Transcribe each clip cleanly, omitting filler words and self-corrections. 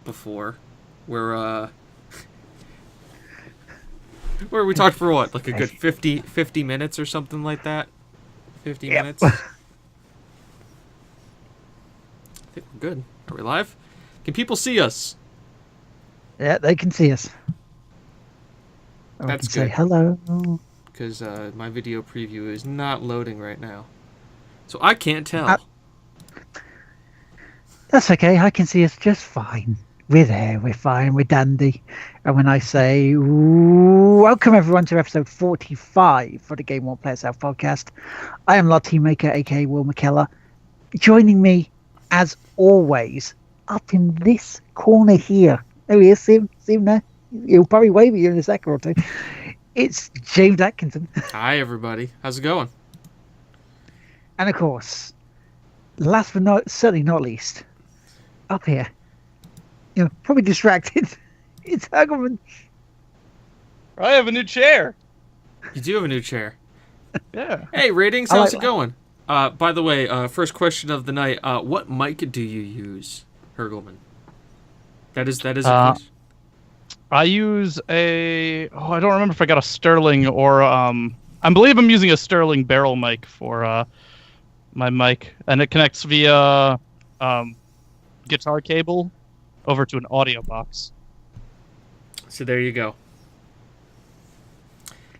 before, where where we talked for what, like a good 50 minutes or something like that. 50 minutes. I think we're good. Are we live? Can people see us? Yeah, they can see us. That's Say good. hello. Because my video preview is not loading right now, so I can't Uh, tell. that's okay. I can see us just fine. We're there. We're fine. We're dandy. And when I say welcome everyone to episode 45 for the Game One Player South podcast, I am Lord Teammaker, aka Will McKellar. Joining me, as always, up in this corner here. There he is. See him there? He'll probably wave at you in a second or two. It's James Atkinson. Hi, everybody. How's it going? And of course, last but certainly not least, up here, probably distracted. It's Hagelman. I have a new chair. You do have a new chair. Yeah. Hey, ratings, how's it going? By the way, first question of the night. What mic do you use, Hergelman? That is a question. I use I don't remember if I got a Sterling or I believe I'm using a Sterling barrel mic for my mic, and it connects via guitar cable over to an audio box. So there you go.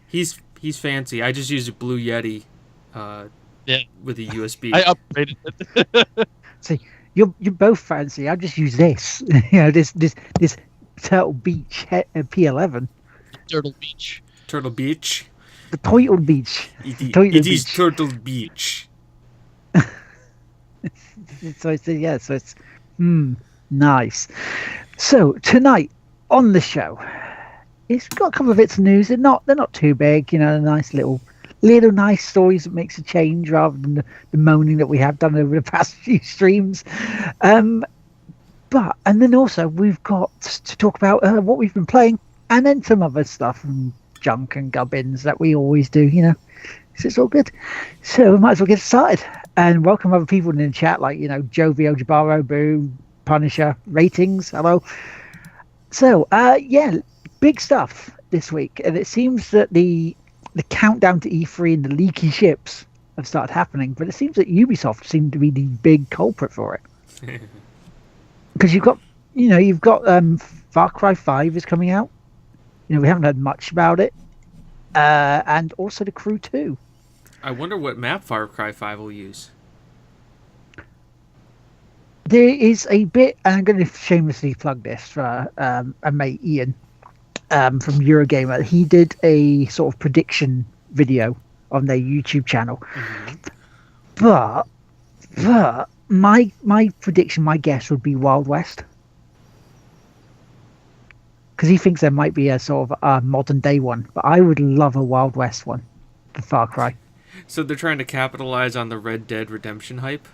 He's fancy. I just use a Blue Yeti with a USB. I upgraded it. See, you're both fancy. I just use this. This Turtle Beach P11. Turtle Beach. Turtle Beach. The Turtle Beach. It is Turtle Beach. So it's nice. So tonight on the show, it's got a couple of bits of news. They're not too big. Nice little nice stories that makes a change rather than the moaning that we have done over the past few streams. And then also we've got to talk about what we've been playing, and then some other stuff and junk and gubbins that we always do. So it's all good. So we might as well get started and welcome other people in the chat, like Jovio, Jabaro, Boo, Punisher, ratings. Hello. So big stuff this week, and it seems that the countdown to E3 and the leaky ships have started happening, but it seems that Ubisoft seemed to be the big culprit for it. Because you've got Far Cry 5 is coming out. We haven't heard much about it. And also The Crew 2. I wonder what map Far Cry 5 will use. There is a bit, and I'm going to shamelessly plug this for a mate, Ian, from Eurogamer. He did a sort of prediction video on their YouTube channel. Mm-hmm. But my prediction, my guess would be Wild West. Because he thinks there might be a sort of a modern day one. But I would love a Wild West one for Far Cry. So they're trying to capitalize on the Red Dead Redemption hype?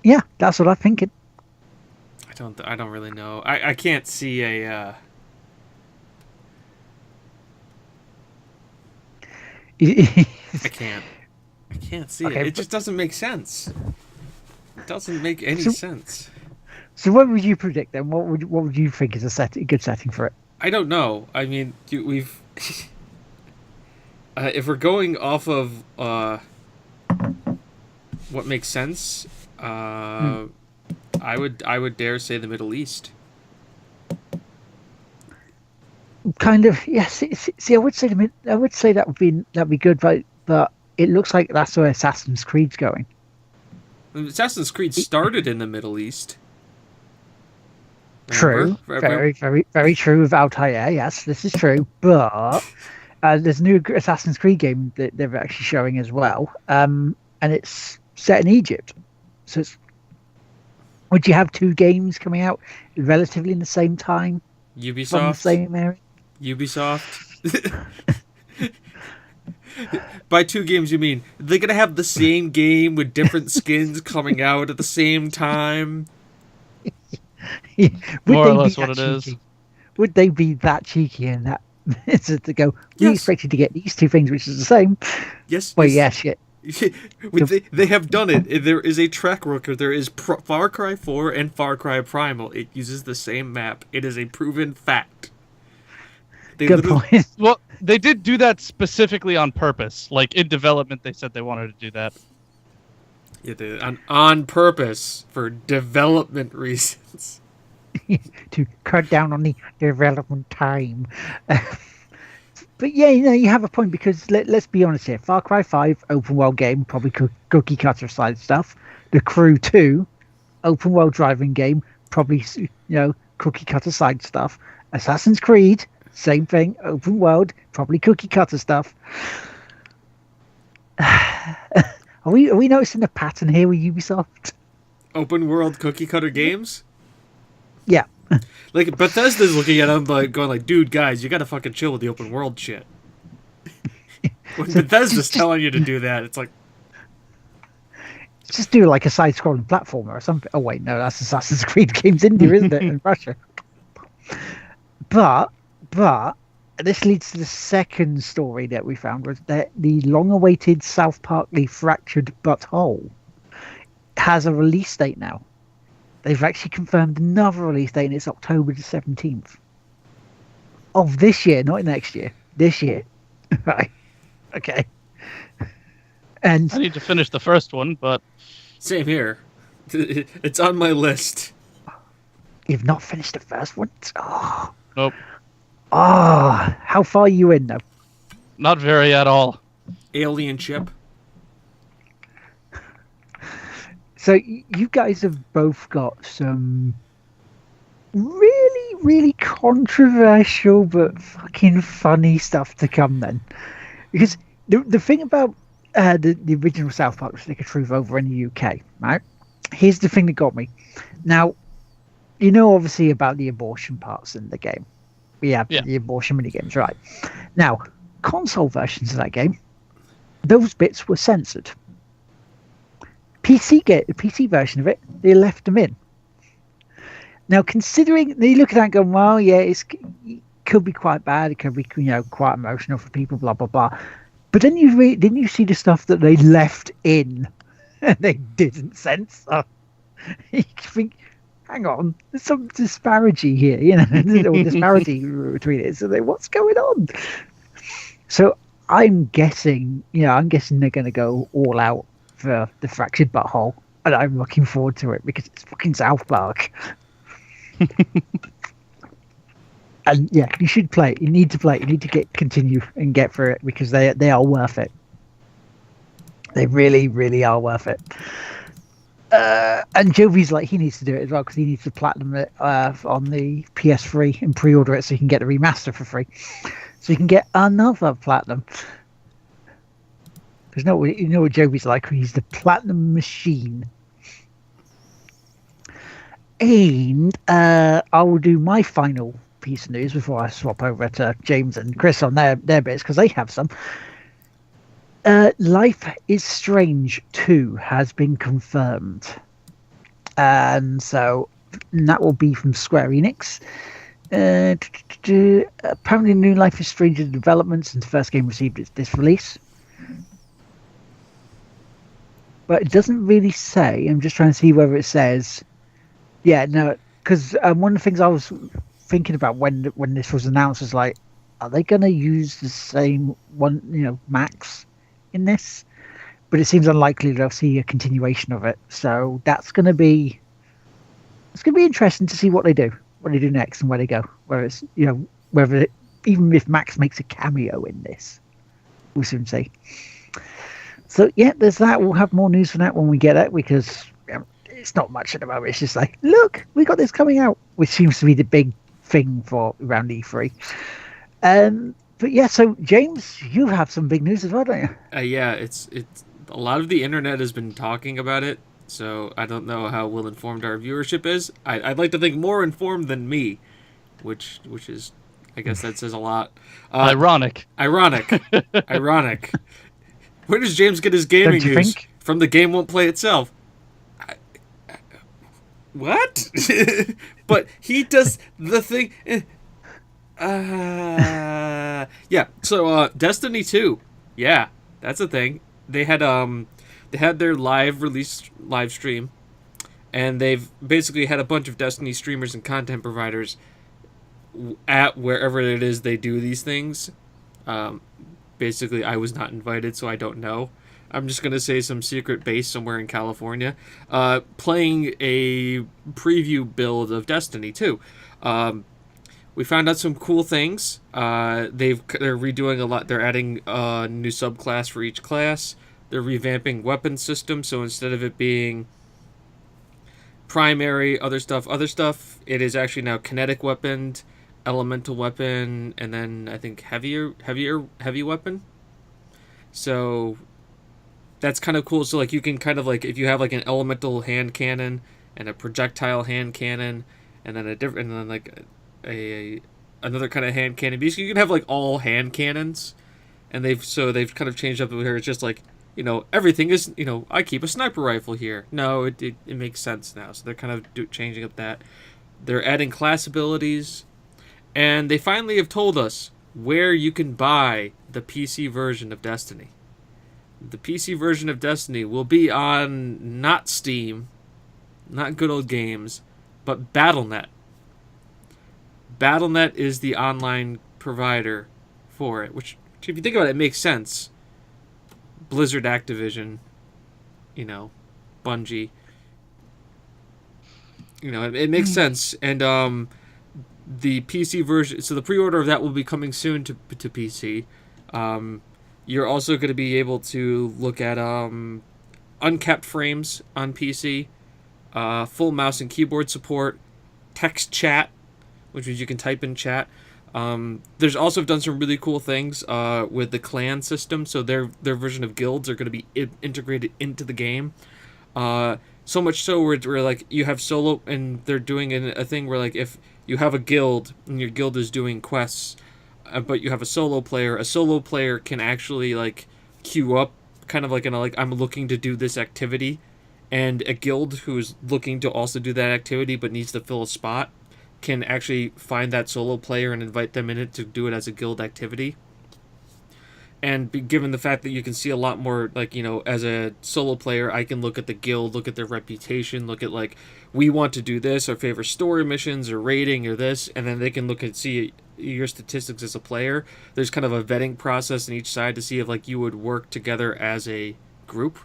Yeah, that's what I'm thinking. I don't really know. I can't see a... I can't see it. It just doesn't make sense. It doesn't make any sense. So what would you predict then? What would you think is a good setting for it? I don't know. I mean, we've if we're going off of what makes sense, I would dare say the Middle East. Kind of, yes. See, I would say that would be good, but it looks like that's where Assassin's Creed's going. Assassin's Creed started in the Middle East. True, very, very, very true with Altair. Yes, this is true. But there's a new Assassin's Creed game that they're actually showing as well, and it's set in Egypt. So would you have two games coming out relatively in the same time? Ubisoft. From the same area? Ubisoft. By two games, you mean they're gonna have the same game with different skins coming out at the same time? More or less what it is. Would they be that cheeky and that to go? We expected to get these two things, which is the same. Yes. Well, yes. yes, They have done it. There is a track record. There is Far Cry 4 and Far Cry Primal. It uses the same map. It is a proven fact. Good point. Well, they did do that specifically on purpose. Like in development, they said they wanted to do that. Yeah, on purpose for development reasons. To cut down on the development time. But yeah, you have a point because let's be honest here. Far Cry 5, open world game, probably cookie cutter side stuff. The Crew 2, open world driving game, probably cookie cutter side stuff. Assassin's Creed, same thing, open world, probably cookie cutter stuff. Are we noticing a pattern here with Ubisoft? Open world cookie cutter games? Yeah. Like Bethesda's looking at them going like, dude, guys, you gotta fucking chill with the open world shit. When Bethesda's telling you to do that, it's like, just do like a side-scrolling platformer or something. Oh wait, no, that's Assassin's Creed games India, isn't it? In Russia. But this leads to the second story that we found, was that the long-awaited South Parkly Fractured But Whole has a release date now. They've actually confirmed another release date, and it's October the 17th of this year, not next year. This year, right? Okay. And I need to finish the first one, but same here. It's on my list. you've not finished the first one. Oh, nope, how far are you in though? not very at all. Alien ship. So you guys have both got some really, really controversial but fucking funny stuff to come then. Because the thing about the original South Park Stick of Truth over in the UK, right? Here's the thing that got me. Now, you know obviously about the abortion parts in the game. We have the abortion minigames, right? Now, console versions of that game, those bits were censored. The PC version of it, they left them in. Now, considering they look at that and go, well, yeah, it could be quite bad. It could be, quite emotional for people. Blah blah blah. But then didn't you see the stuff that they left in and they didn't censor? You think, hang on, there's some disparity here, or disparity between it. So what's going on? So I'm guessing they're going to go all out for the Fractured Butthole, and I'm looking forward to it because it's fucking South Park. And yeah, you should play it. You need to play it. You need to continue and get through it because they are worth it. They really, really are worth it. And Jovi's like, he needs to do it as well because he needs to platinum it on the PS3 and pre-order it so he can get the remaster for free. So you can get another platinum. Because you know what Jovi's like? He's the platinum machine. And I will do my final piece of news before I swap over to James and Chris on their bits because they have some. Life is Strange 2 has been confirmed. And so that will be from Square Enix. Apparently new Life is Strange in development since the first game received this release. But it doesn't really say. I'm just trying to see whether it says. Yeah, no, because one of the things I was thinking about when this was announced was like, are they going to use the same one, Max in this? But it seems unlikely they'll see a continuation of it. So it's going to be interesting to see what they do next and where they go. Whether it's even if Max makes a cameo in this, we'll soon see. So yeah, there's that. We'll have more news for that when we get it because it's not much at the moment. It's just like, look, we got this coming out, which seems to be the big thing for around E3. But yeah, so James, you have some big news as well, don't you? Yeah, it's a lot of the internet has been talking about it, so I don't know how well informed our viewership is. I'd like to think more informed than me, which is, I guess that says a lot. Ironic. Where does James get his gaming Don't you news? think? From the game won't play itself. What? But he does the thing. Yeah. So Destiny 2. Yeah, that's a thing. they had their live stream, and they've basically had a bunch of Destiny streamers and content providers at wherever it is they do these things. Um, Basically, I was not invited, so I don't know. I'm just gonna say some secret base somewhere in California, playing a preview build of Destiny 2. Um, we found out some cool things. They're redoing a lot. They're adding a new subclass for each class. They're revamping weapon systems, so instead of it being primary, other stuff, it is actually now kinetic weapon, elemental weapon, and then I think heavy weapon. So that's kind of cool. So like you can kind of like if you have like an elemental hand cannon and a projectile hand cannon, and then a different, and then like a another kind of hand cannon. Basically, you can have like all hand cannons, and they've kind of changed up where it's just like everything is I keep a sniper rifle here. No, it makes sense now. So they're kind of changing up that. They're adding class abilities, and they finally have told us where you can buy the PC version of Destiny. The PC version of Destiny will be on not Steam, not Good Old Games, but Battle.net. Battle.net is the online provider for it, which if you think about it, it makes sense. Blizzard, Activision, Bungie. It makes sense. And the PC version, so the pre-order of that will be coming soon to PC. You're also going to be able to look at uncapped frames on PC, full mouse and keyboard support, text chat, which means you can type in chat. There's also done some really cool things with the clan system, so their version of guilds are going to be integrated into the game. So much so where like you have solo, and they're doing a thing where like if you have a guild and your guild is doing quests, but you have a solo player can actually like queue up kind of like I'm looking to do this activity, and a guild who's looking to also do that activity but needs to fill a spot can actually find that solo player and invite them in it to do it as a guild activity. And given the fact that you can see a lot more, like, as a solo player, I can look at the guild, look at their reputation, look at, like, we want to do this, our favorite story missions, or rating, or this, and then they can look and see your statistics as a player. There's kind of a vetting process on each side to see if, like, you would work together as a group.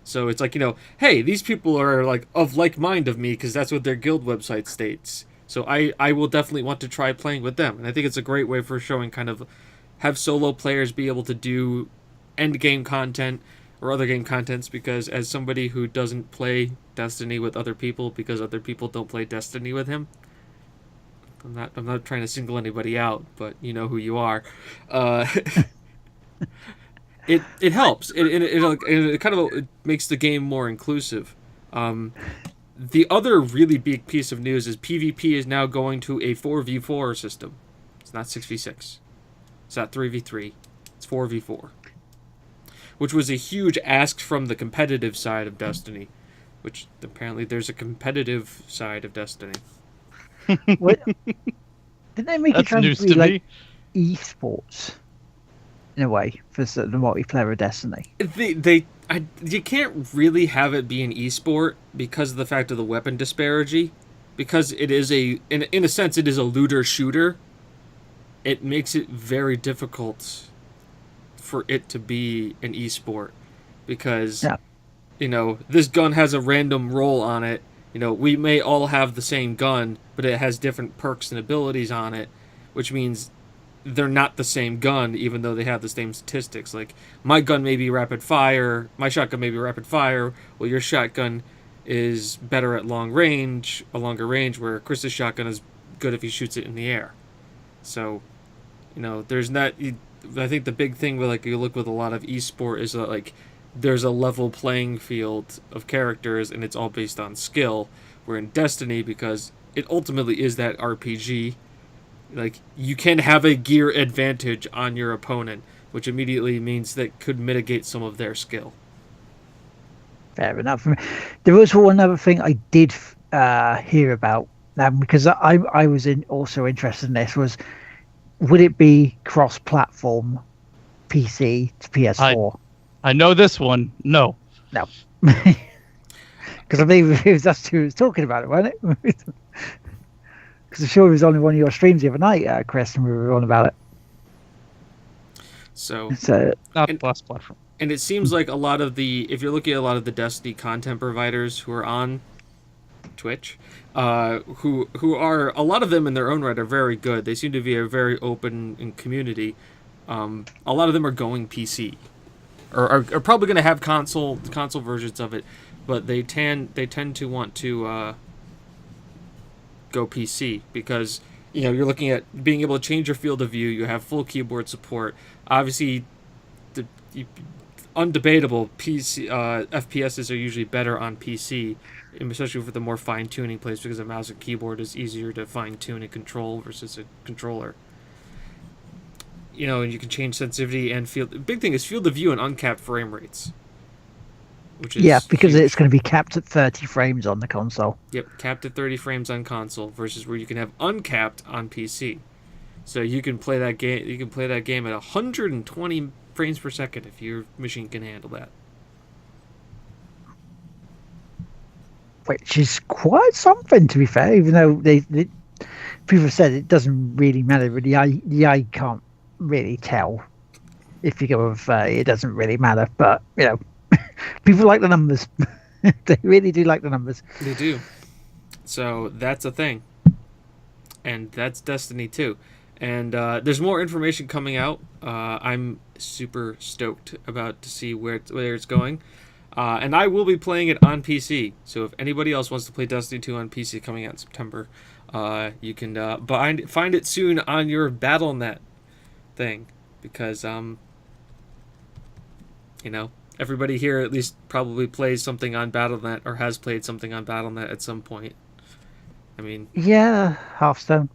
So it's like, hey, these people are, like, of like mind of me, because that's what their guild website states. So I will definitely want to try playing with them. And I think it's a great way for showing kind of have solo players be able to do end game content or other game contents, because as somebody who doesn't play Destiny with other people because other people don't play Destiny with him, I'm not trying to single anybody out, but you know who you are. It helps. It kind of makes the game more inclusive. The other really big piece of news is PvP is now going to a 4v4 system. It's not 6v6. It's not 3v3. It's 4v4. Which was a huge ask from the competitive side of Destiny. Which apparently there's a competitive side of Destiny. What? Didn't they make it try to be like esports in a way for the multiplayer of Destiny? You can't really have it be an esport because of the fact of the weapon disparity. Because it is in a sense, it is a looter shooter. It makes it very difficult for it to be an esport, because this gun has a random roll on it. We may all have the same gun, but it has different perks and abilities on it, which means they're not the same gun, even though they have the same statistics. Like, my gun may be rapid fire, my shotgun may be rapid fire, well, your shotgun is better at a longer range, where Chris's shotgun is good if he shoots it in the air. So, there's not. I think the big thing with, like, you look with a lot of esport is that, like, there's a level playing field of characters, and it's all based on skill. Where in Destiny, because it ultimately is that RPG, like, you can have a gear advantage on your opponent, which immediately means that could mitigate some of their skill. Fair enough. There was one other thing I did hear about, because I was also interested in this, was would it be cross-platform PC to PS4. I know this one. No. No. Because I believe it was us two who was talking about it, wasn't it? Because I'm sure it was on one of your streams the other night, Chris, and we were on about it. So Not the last platform. And it seems like if you're looking at a lot of the Destiny content providers who are on Twitch, who are, a lot of them in their own right are very good. They seem to be a very open community. A lot of them are going PC, or are probably going to have console versions of it, but they tend to want to go PC because you're looking at being able to change your field of view. You have full keyboard support. Obviously, undebatable PC FPSs are usually better on PC, especially for the more fine tuning plays because a mouse and keyboard is easier to fine tune and control versus a controller. And you can change sensitivity and field. The big thing is field of view and uncapped frame rates. Which is because huge. it's going to be capped at 30 frames on the console. Yep, capped at 30 frames on console versus where you can have uncapped on PC. So you can play that game. You can play that game at 120 frames per second if your machine can handle that. Which is quite something, to be fair. Even though people have said it doesn't really matter. But the eye can't really tell if you go with 30. It doesn't really matter. But people like the numbers. They really do like the numbers. They do. So that's a thing. And that's Destiny 2. And there's more information coming out. I'm super stoked to see where it's going. And I will be playing it on PC. So if anybody else wants to play Destiny 2 on PC coming out in September, you can find it soon on your Battle.net thing. Because, everybody here at least probably plays something on Battle.net or has played something on Battle.net at some point. I mean... Yeah, Hearthstone.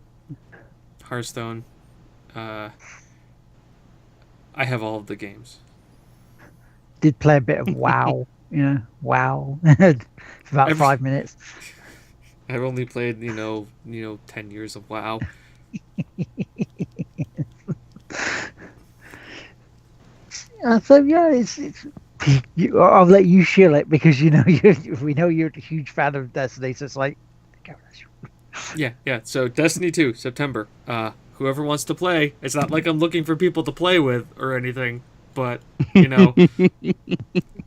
I have all of the games. Did play a bit of WoW. WoW. For about 5 minutes. I've only played, 10 years of WoW. So yeah, it's I'll let you shill it because we know you're a huge fan of Destiny. So it's like, yeah. So Destiny 2, September. Whoever wants to play. It's not like I'm looking for people to play with or anything, but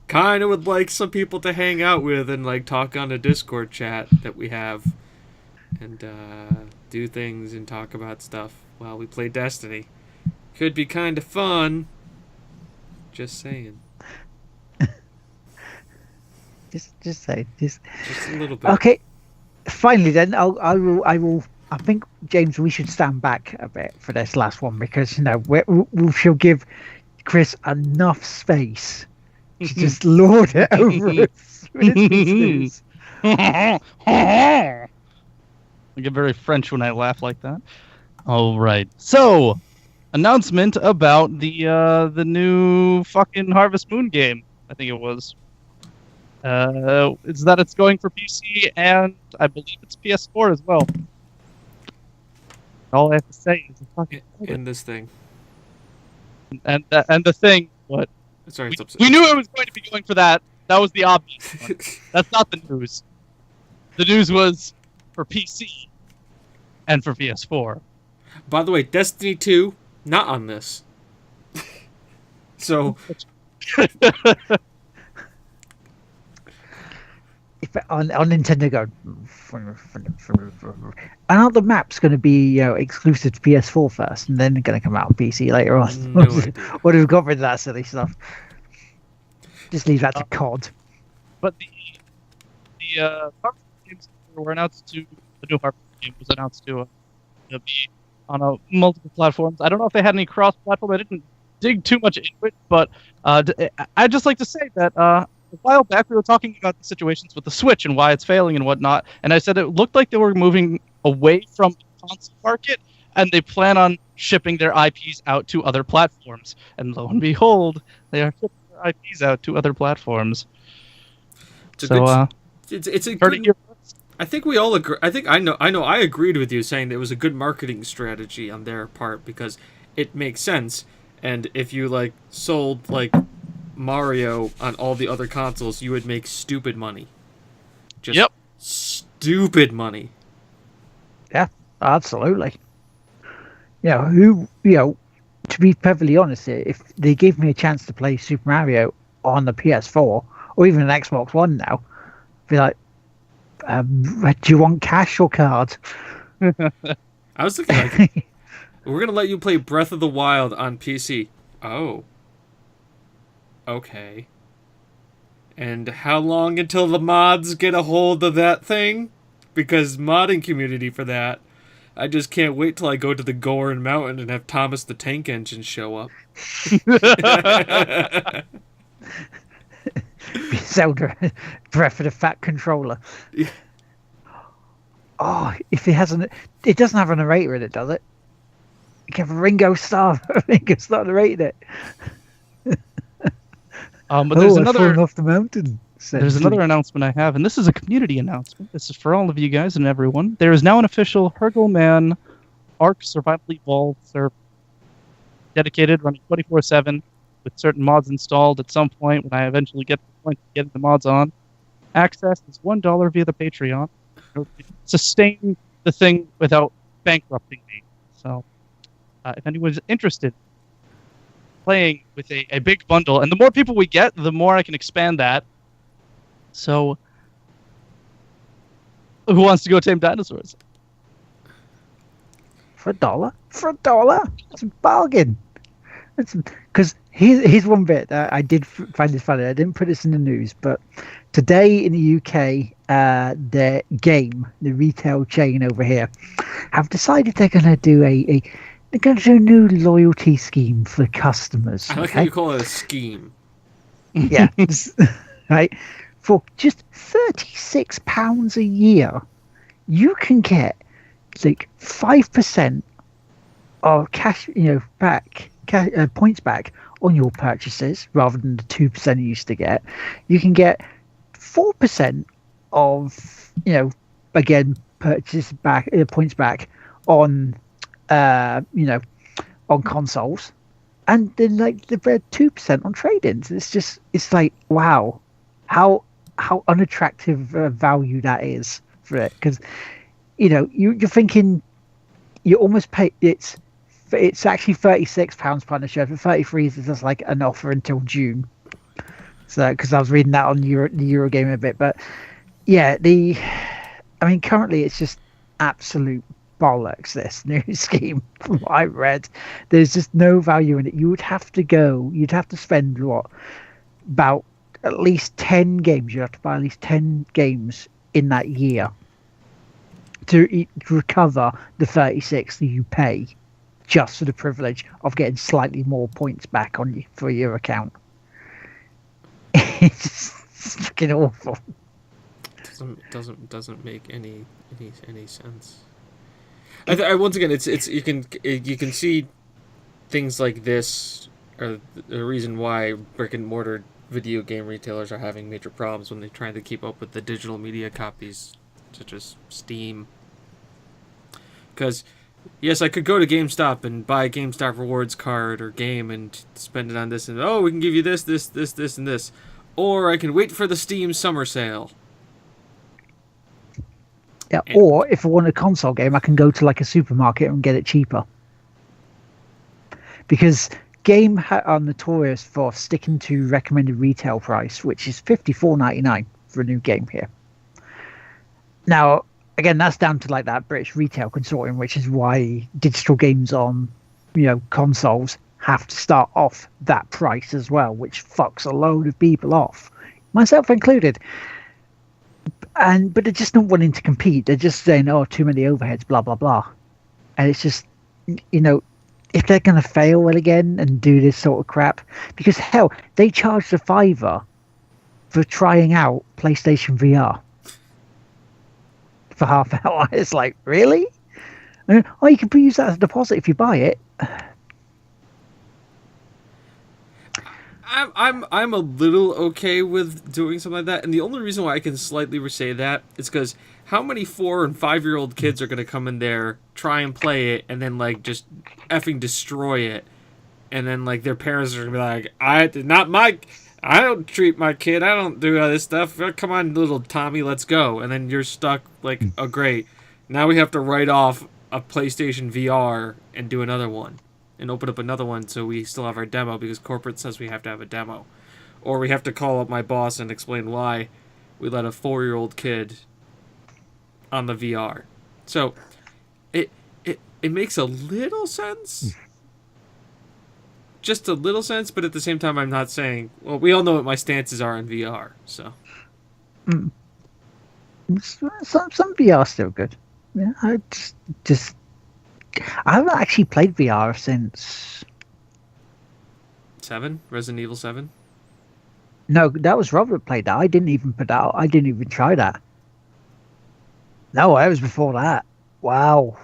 kind of would like some people to hang out with and like talk on a Discord chat that we have, and do things and talk about stuff while we play Destiny. Could be kind of fun. Just saying. Just say just a little bit. Okay. Finally, then I will. I think, James, we should stand back a bit for this last one because we shall give Chris enough space to just lord it over us. I get very French when I laugh like that. All right. So, announcement about the new fucking Harvest Moon game. I think it was. It's that it's going for PC and I believe it's PS4 as well. All I have to say is fucking in this thing. And the thing, what? Sorry, we knew it was going to be going for that. That was the obvious one. That's not the news. The news was for PC and for PS4. By the way, Destiny 2, not on this. So... If on Nintendo Go, and are the maps going to be exclusive to PS4 first, and then going to come out on PC later on? No idea. What have we got rid of that silly stuff? Just leave that to COD. But the Harvest games were announced to the new Harvest game was announced to be on multiple platforms. I don't know if they had any cross-platform. I didn't dig too much into it, but I'd just like to say that. A while back, we were talking about the situations with the Switch and why it's failing and whatnot, and I said it looked like they were moving away from the console market, and they plan on shipping their IPs out to other platforms. And lo and behold, they are shipping their IPs out to other platforms. It's a good. I think we all agree. I know. I agreed with you saying that it was a good marketing strategy on their part because it makes sense. and if you like sold like Mario on all the other consoles, you would make stupid money. Just Yep. stupid money. Yeah, absolutely. To be perfectly honest, if they gave me a chance to play Super Mario on the PS4 or even an Xbox One now, I'd be like, do you want cash or card? I was thinking like, we're gonna let you play Breath of the Wild on PC. Oh, okay. And how long until the mods get a hold of that thing? Because modding community for that. I just can't wait till I go to the Goron Mountain and have Thomas the Tank Engine show up. Zelda Breath of the Fat controller. Yeah. Oh, if it doesn't have a narrator in it, does it? You can have a Ringo Starr. Ringo Starr narrating it. But there's I've fallen another off the mountain. there's another announcement I have, and this is a community announcement. This is for all of you guys and everyone. There is now an official Hergelman Ark Survival Evolved server dedicated, running 24/7, with certain mods installed. At some point, when I eventually get to the point of getting the mods on, access is $1 via the Patreon. Sustain the thing without bankrupting me. So, if anyone's interested, playing with a big bundle, and the more people we get, the more I can expand that. So, who wants to go tame dinosaurs? For $1? For $1? That's a bargain. Because here's one bit that I did find this funny. I didn't put this in the news, but today in the UK, the retail chain over here, have decided they're going to do a new loyalty scheme for customers. I like how you call it a scheme. Yeah, right. For just £36 a year, you can get like 5% of cash, back. Points back on your purchases rather than the 2% you used to get. You can get 4% of again purchase back points back on on consoles, and then like the 2% on trade-ins. It's like, wow, how unattractive value that is for it, because you're thinking you almost pay it's actually £36 per shirt, but 33 is just like an offer until June. So, because I was reading that on the Eurogamer a bit, but yeah, currently it's just absolute bollocks. This new scheme, from what I read, there's just no value in it. You'd have to spend about at least 10 games. You have to buy at least 10 games in that year to recover the 36 that you pay, just for the privilege of getting slightly more points back on you for your account. It's fucking awful. Doesn't make any sense. I once again, it's you can see things like this are the reason why brick and mortar video game retailers are having major problems when they're trying to keep up with the digital media copies, such as Steam. Because yes, I could go to GameStop and buy a GameStop rewards card or game and spend it on this, and we can give you this, and this. Or I can wait for the Steam summer sale. Yeah, or if I want a console game, I can go to like a supermarket and get it cheaper. Because Game are notorious for sticking to recommended retail price, which is $54.99 for a new game here. Now, again, that's down to like that British Retail Consortium, which is why digital games on, consoles have to start off that price as well, which fucks a load of people off, myself included. But they're just not wanting to compete. They're just saying, too many overheads, blah, blah, blah. And it's just, if they're going to fail it again and do this sort of crap, because hell, they charged a £5 for trying out PlayStation VR. For half an hour. It's like, really? You can use that as a deposit if you buy it. I'm a little okay with doing something like that, and the only reason why I can slightly say that is because how many 4 and 5-year-old kids are gonna come in there, try and play it, and then like just effing destroy it, and then like their parents are gonna be like, I don't treat my kid. I don't do all this stuff. Come on, little Tommy, let's go. And then you're stuck like, oh great, now we have to write off a PlayStation VR and do another one, and open up another one so we still have our demo because corporate says we have to have a demo, or we have to call up my boss and explain why we let a 4-year-old kid on the VR. So it makes a little sense. Just a little sense, but at the same time I'm not saying, well, we all know what my stances are on VR, so. Some VR still good. Yeah, I haven't actually played VR since 7? Resident Evil 7? No, that was Robert played that. I didn't even put out. I didn't even try that. No, that was before that. Wow.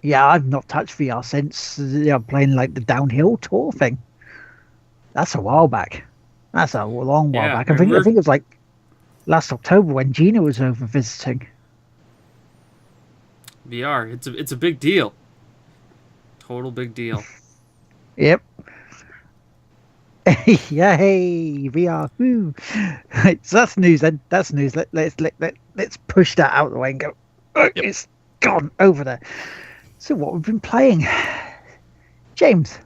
Yeah, I've not touched VR since playing like the downhill tour thing. That's a while back. That's a long while back. I think it was like last October when Gina was over visiting. VR, it's a big deal. Total big deal. Yep. Yay, VR. Woo. Right, so that's news then. That's news. Let's push that out of the way and go. It's gone over there. So what we've been playing, James,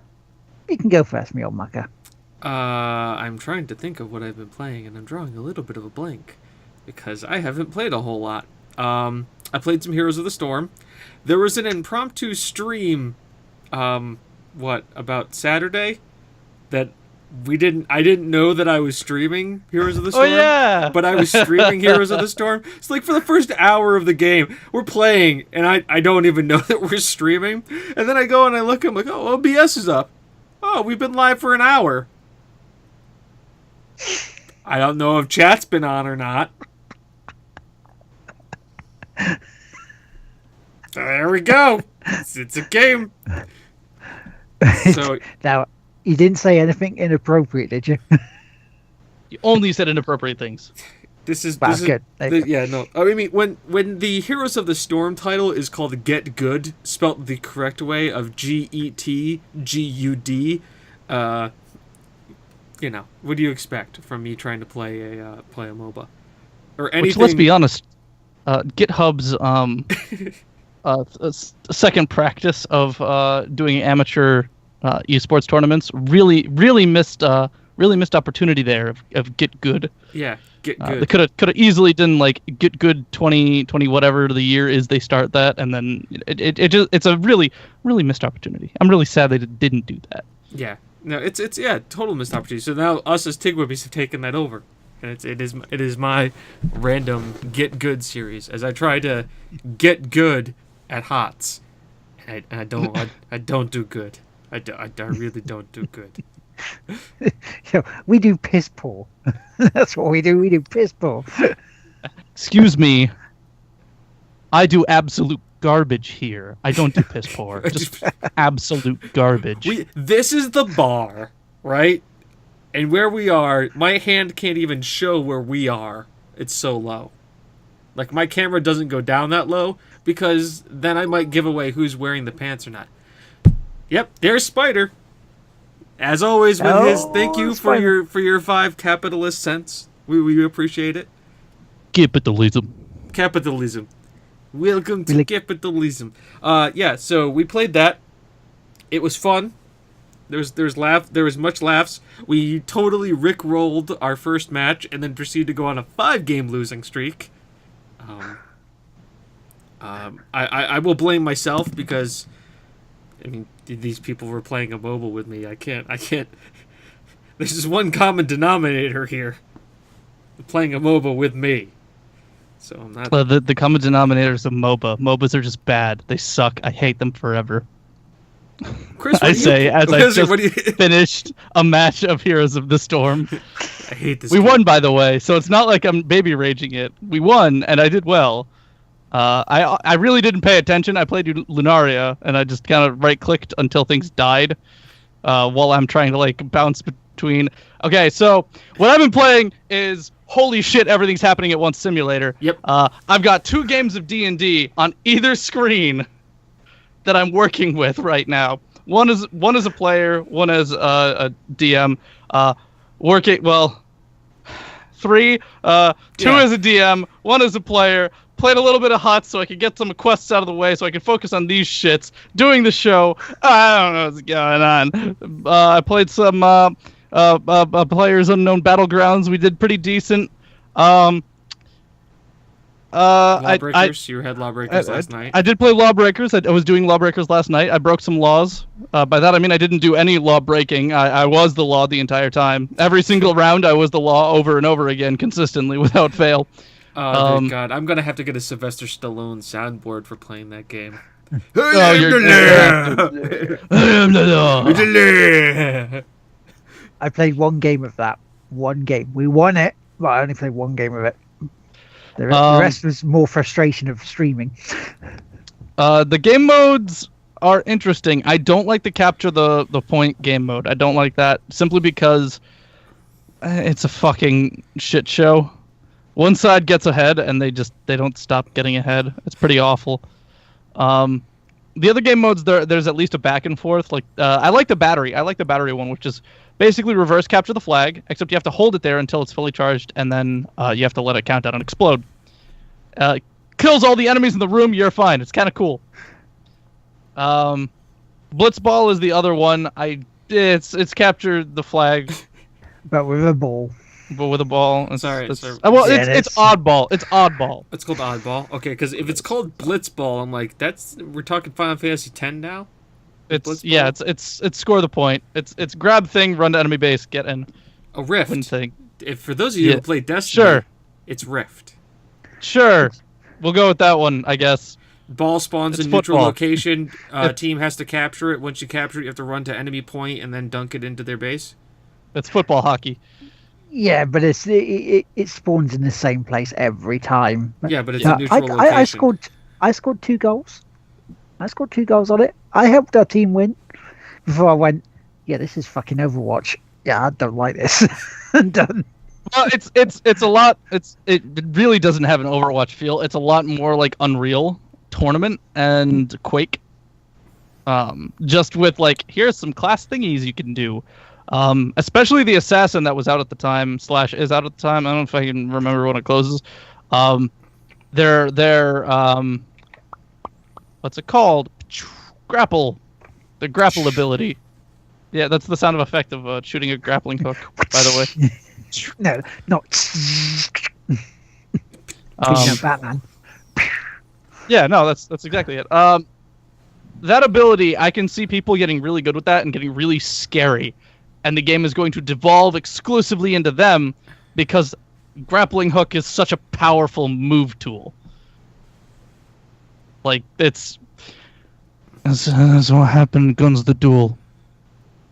you can go first, me old mucker. I'm trying to think of what I've been playing, and I'm drawing a little bit of a blank because I haven't played a whole lot. I played some Heroes of the Storm. There was an impromptu stream, about Saturday, that I didn't know that I was streaming Heroes of the Storm. Oh, yeah! But I was streaming Heroes of the Storm. It's like for the first hour of the game, we're playing, and I don't even know that we're streaming. And then I go and I look, I'm like, oh, OBS is up. Oh, we've been live for an hour. I don't know if chat's been on or not. There we go. It's a game. So now, you didn't say anything inappropriate, did you? You only said inappropriate things. This is good. Yeah, no. I mean, when the Heroes of the Storm title is called Get Good, spelt the correct way of GETGUD, what do you expect from me trying to play a MOBA or anything? Which, let's be honest, GitHub's second practice of doing amateur esports tournaments really missed opportunity there of Get Good. Yeah, Get Good. They could have easily done like Get Good 2020 whatever the year is they start that, and then it's a really missed opportunity. I'm really sad they didn't do that. Yeah, no, it's total missed opportunity. So now us as Tigwibbies have taken that over, and it is my random Get Good series as I try to get good at HOTS, and I don't do good. I really don't do good. We do piss poor. That's what we do. We do piss poor. Excuse me. I do absolute garbage here. I don't do piss poor. Just absolute garbage. This is the bar, right? And where we are, my hand can't even show where we are. It's so low. Like, my camera doesn't go down that low because then I might give away who's wearing the pants or not. Yep, there's Spider. As always with his thank you for your 5 capitalist cents. We appreciate it. Capitalism. Welcome to capitalism. So we played that. It was fun. There was much laughs. We totally rickrolled our first match and then proceeded to go on a 5-game losing streak. I will blame myself because I mean these people were playing a mobile with me. I can't. There's just one common denominator here. They're playing a MOBA with me. So I'm not. Well, the common denominators of MOBA. MOBAs are just bad. They suck. I hate them forever. Chris, I just finished a match of Heroes of the Storm. I hate this. We won, by the way, so it's not like I'm baby raging it. We won, and I did well. I really didn't pay attention. I played Lunaria, and I just kind of right-clicked until things died while I'm trying to like bounce between. Okay, so what I've been playing is holy shit, everything's happening at once simulator. Yep. I've got 2 games of D&D on either screen that I'm working with right now. One is a player, one is a DM. Working well. 3, 2 as a DM, 1 as a player. Played a little bit of HOT so I could get some quests out of the way so I could focus on these shits. Doing the show. I don't know what's going on. I played some Players Unknown Battlegrounds. We did pretty decent. Lawbreakers? You had Lawbreakers last night? I did play Lawbreakers. I was doing Lawbreakers last night. I broke some laws. By that I mean I didn't do any law breaking. I was the law the entire time. Every single round I was the law over and over again consistently without fail. Oh, dear God. I'm going to have to get a Sylvester Stallone soundboard for playing that game. Oh, I played one game of that. One game. We won it, but I only played one game of it. The rest was more frustration of streaming. The game modes are interesting. I don't like the capture the point game mode. I don't like that simply because it's a fucking shit show. One side gets ahead and they don't stop getting ahead. It's pretty awful. The other game modes there's at least a back and forth. Like I like the battery. I like the battery one, which is basically reverse capture the flag, except you have to hold it there until it's fully charged, and then you have to let it count down and explode. Kills all the enemies in the room, you're fine. It's kind of cool. Blitzball is the other one. It's capture the flag, but with a ball. But with a ball. It's oddball. It's oddball. It's called oddball. Okay, because if it's called Blitzball, I'm like, we're talking Final Fantasy X now. It's score the point. It's grab thing, run to enemy base, get in. A rift. Win thing. If for those of you who play Destiny, sure, it's rift. Sure, we'll go with that one, I guess. Ball spawns in neutral location. Team has to capture it. Once you capture it, you have to run to enemy point and then dunk it into their base. It's football hockey. Yeah, but it spawns in the same place every time. Yeah, but it's a neutral location. I scored 2 goals. I scored 2 goals on it. I helped our team win before I went, yeah, this is fucking Overwatch. Yeah, I don't like this. I'm done. Well, it's a lot. It really doesn't have an Overwatch feel. It's a lot more like Unreal Tournament and Quake. Just with like, here's some class thingies you can do. Especially the Assassin that was out at the time / is out at the time. I don't know if I can remember when it closes. Their what's it called? Grapple. The grapple ability. Yeah, that's the sound of effect of shooting a grappling hook, by the way. No, not Batman. Yeah, no, that's exactly it. That ability, I can see people getting really good with that and getting really scary. And the game is going to devolve exclusively into them because grappling hook is such a powerful move tool. Like, that's what happened in Guns the Duel.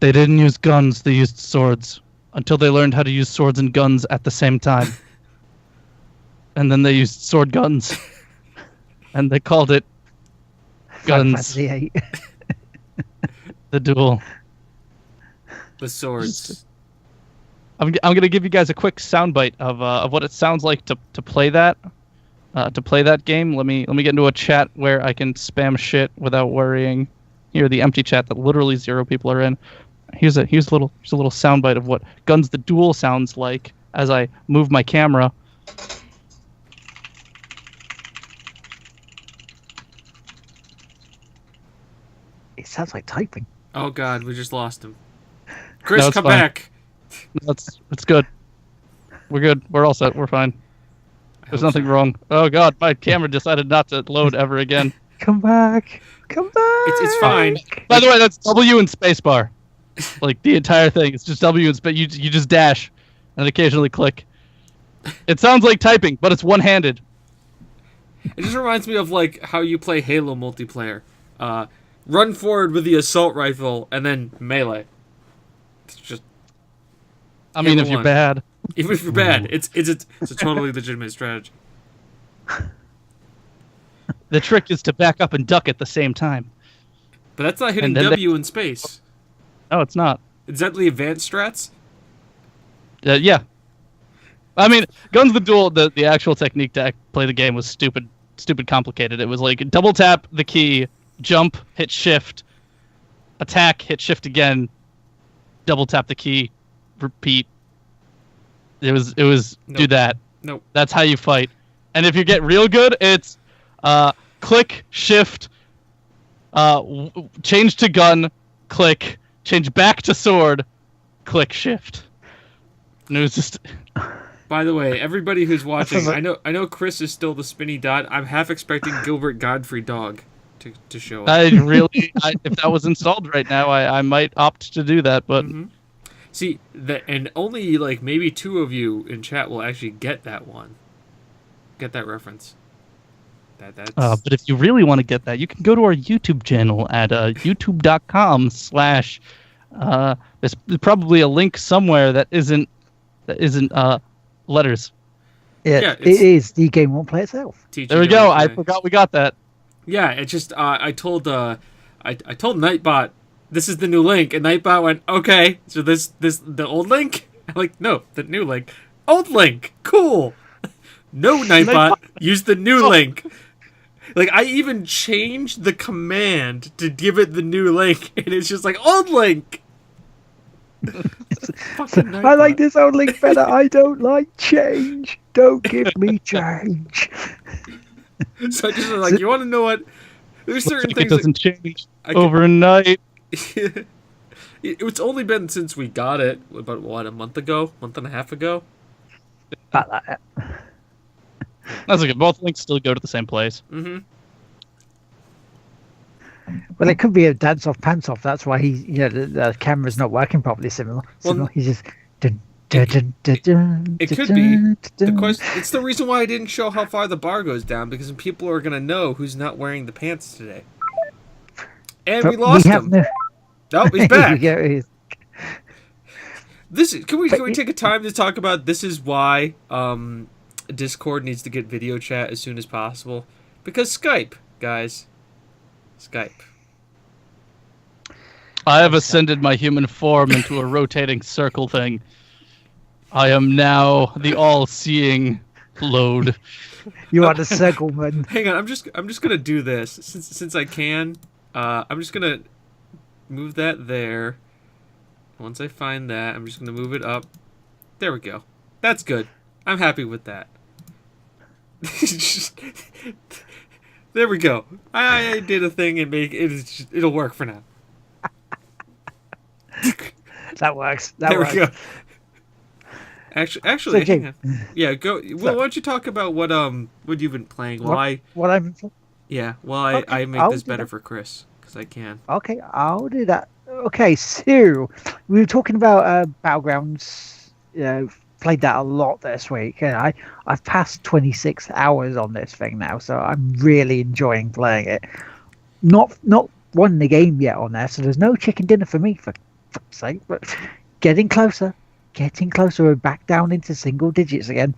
They didn't use guns, they used swords. Until they learned how to use swords and guns at the same time. And then they used sword guns. And they called it Guns. The Duel. The swords. I'm gonna give you guys a quick soundbite of what it sounds like to play that game. Let me get into a chat where I can spam shit without worrying. Here, the empty chat that literally 0 people are in. Here's a little soundbite of what Guns the Duel sounds like as I move my camera. It sounds like typing. Oh God, we just lost him. Chris, come fine. back. It's good. We're good. We're all set. We're fine. There's nothing wrong. Oh God, my camera decided not to load ever again. Come back. Come back. It's fine. By the way, that's W and spacebar. Like the entire thing. It's just W and space. You just dash and occasionally click. It sounds like typing, but it's one-handed. It just reminds me of like how you play Halo multiplayer. Run forward with the assault rifle and then melee. It's just. I mean, if you're bad. Even if you're bad, it's a totally legitimate strategy. The trick is to back up and duck at the same time. But that's not hitting W in space. No, it's not. Is that the advanced strats? Yeah. I mean, Guns the Duel, the actual technique to play the game was stupid complicated. It was like double tap the key, jump, hit shift, attack, hit shift again, double tap the key, repeat. It was Nope. do that. Nope. That's how you fight. And if you get real good, it's click, shift, change to gun, click, change back to sword, click, shift. And it was just. By the way, everybody who's watching, I know Chris is still the spinny dot. I'm half expecting Gilbert Godfrey Dog to show up. If that was installed right now, I might opt to do that. But See, and only like maybe 2 of you in chat will actually get that one. Get that reference. That's. But if you really want to get that, you can go to our YouTube channel at youtube.com/. There's probably a link somewhere that isn't letters. Yeah, it is. The game won't play itself. There we go. I forgot we got that. Yeah, it just I told Nightbot this is the new link, and Nightbot went, okay, so this the old link? I'm like, no, the new link. Old link, cool. No, Nightbot, use the new link. Like, I even changed the command to give it the new link, and it's just like, old link. I like this old link better. I don't like change. Don't give me change. So I just was like, you want to know what? There's certain things it doesn't change overnight. It's only been since we got it, about what, a month and a half ago. That's okay. Both links still go to the same place. Mm-hmm. Well, it could be a dance off, pants off. That's why the camera's not working properly. Similar. He's just. It could be. It's the reason why I didn't show how far the bar goes down, because people are gonna know who's not wearing the pants today. And we lost him. Nope, he's back. Can we take a time to talk about this is why Discord needs to get video chat as soon as possible? Because Skype, guys. Skype. I have ascended my human form into a rotating circle thing. I am now the all-seeing load. You are the circleman. Hang on, I'm just gonna do this since I can. I'm just gonna move that there. Once I find that, I'm just gonna move it up. There we go. That's good. I'm happy with that. There we go. I did a thing and it'll work for now. That works. There we go. Actually, hang on. Yeah, go. Well, why don't you talk about what you've been playing? What I've. Yeah, well, I make this better for Chris because I can. Okay, I'll do that. Okay, so we were talking about Battlegrounds. Played that a lot this week, and I've passed 26 hours on this thing now, so I'm really enjoying playing it. Not won the game yet on there, so there's no chicken dinner for me, for fuck's sake. But getting closer. We're back down into single digits again.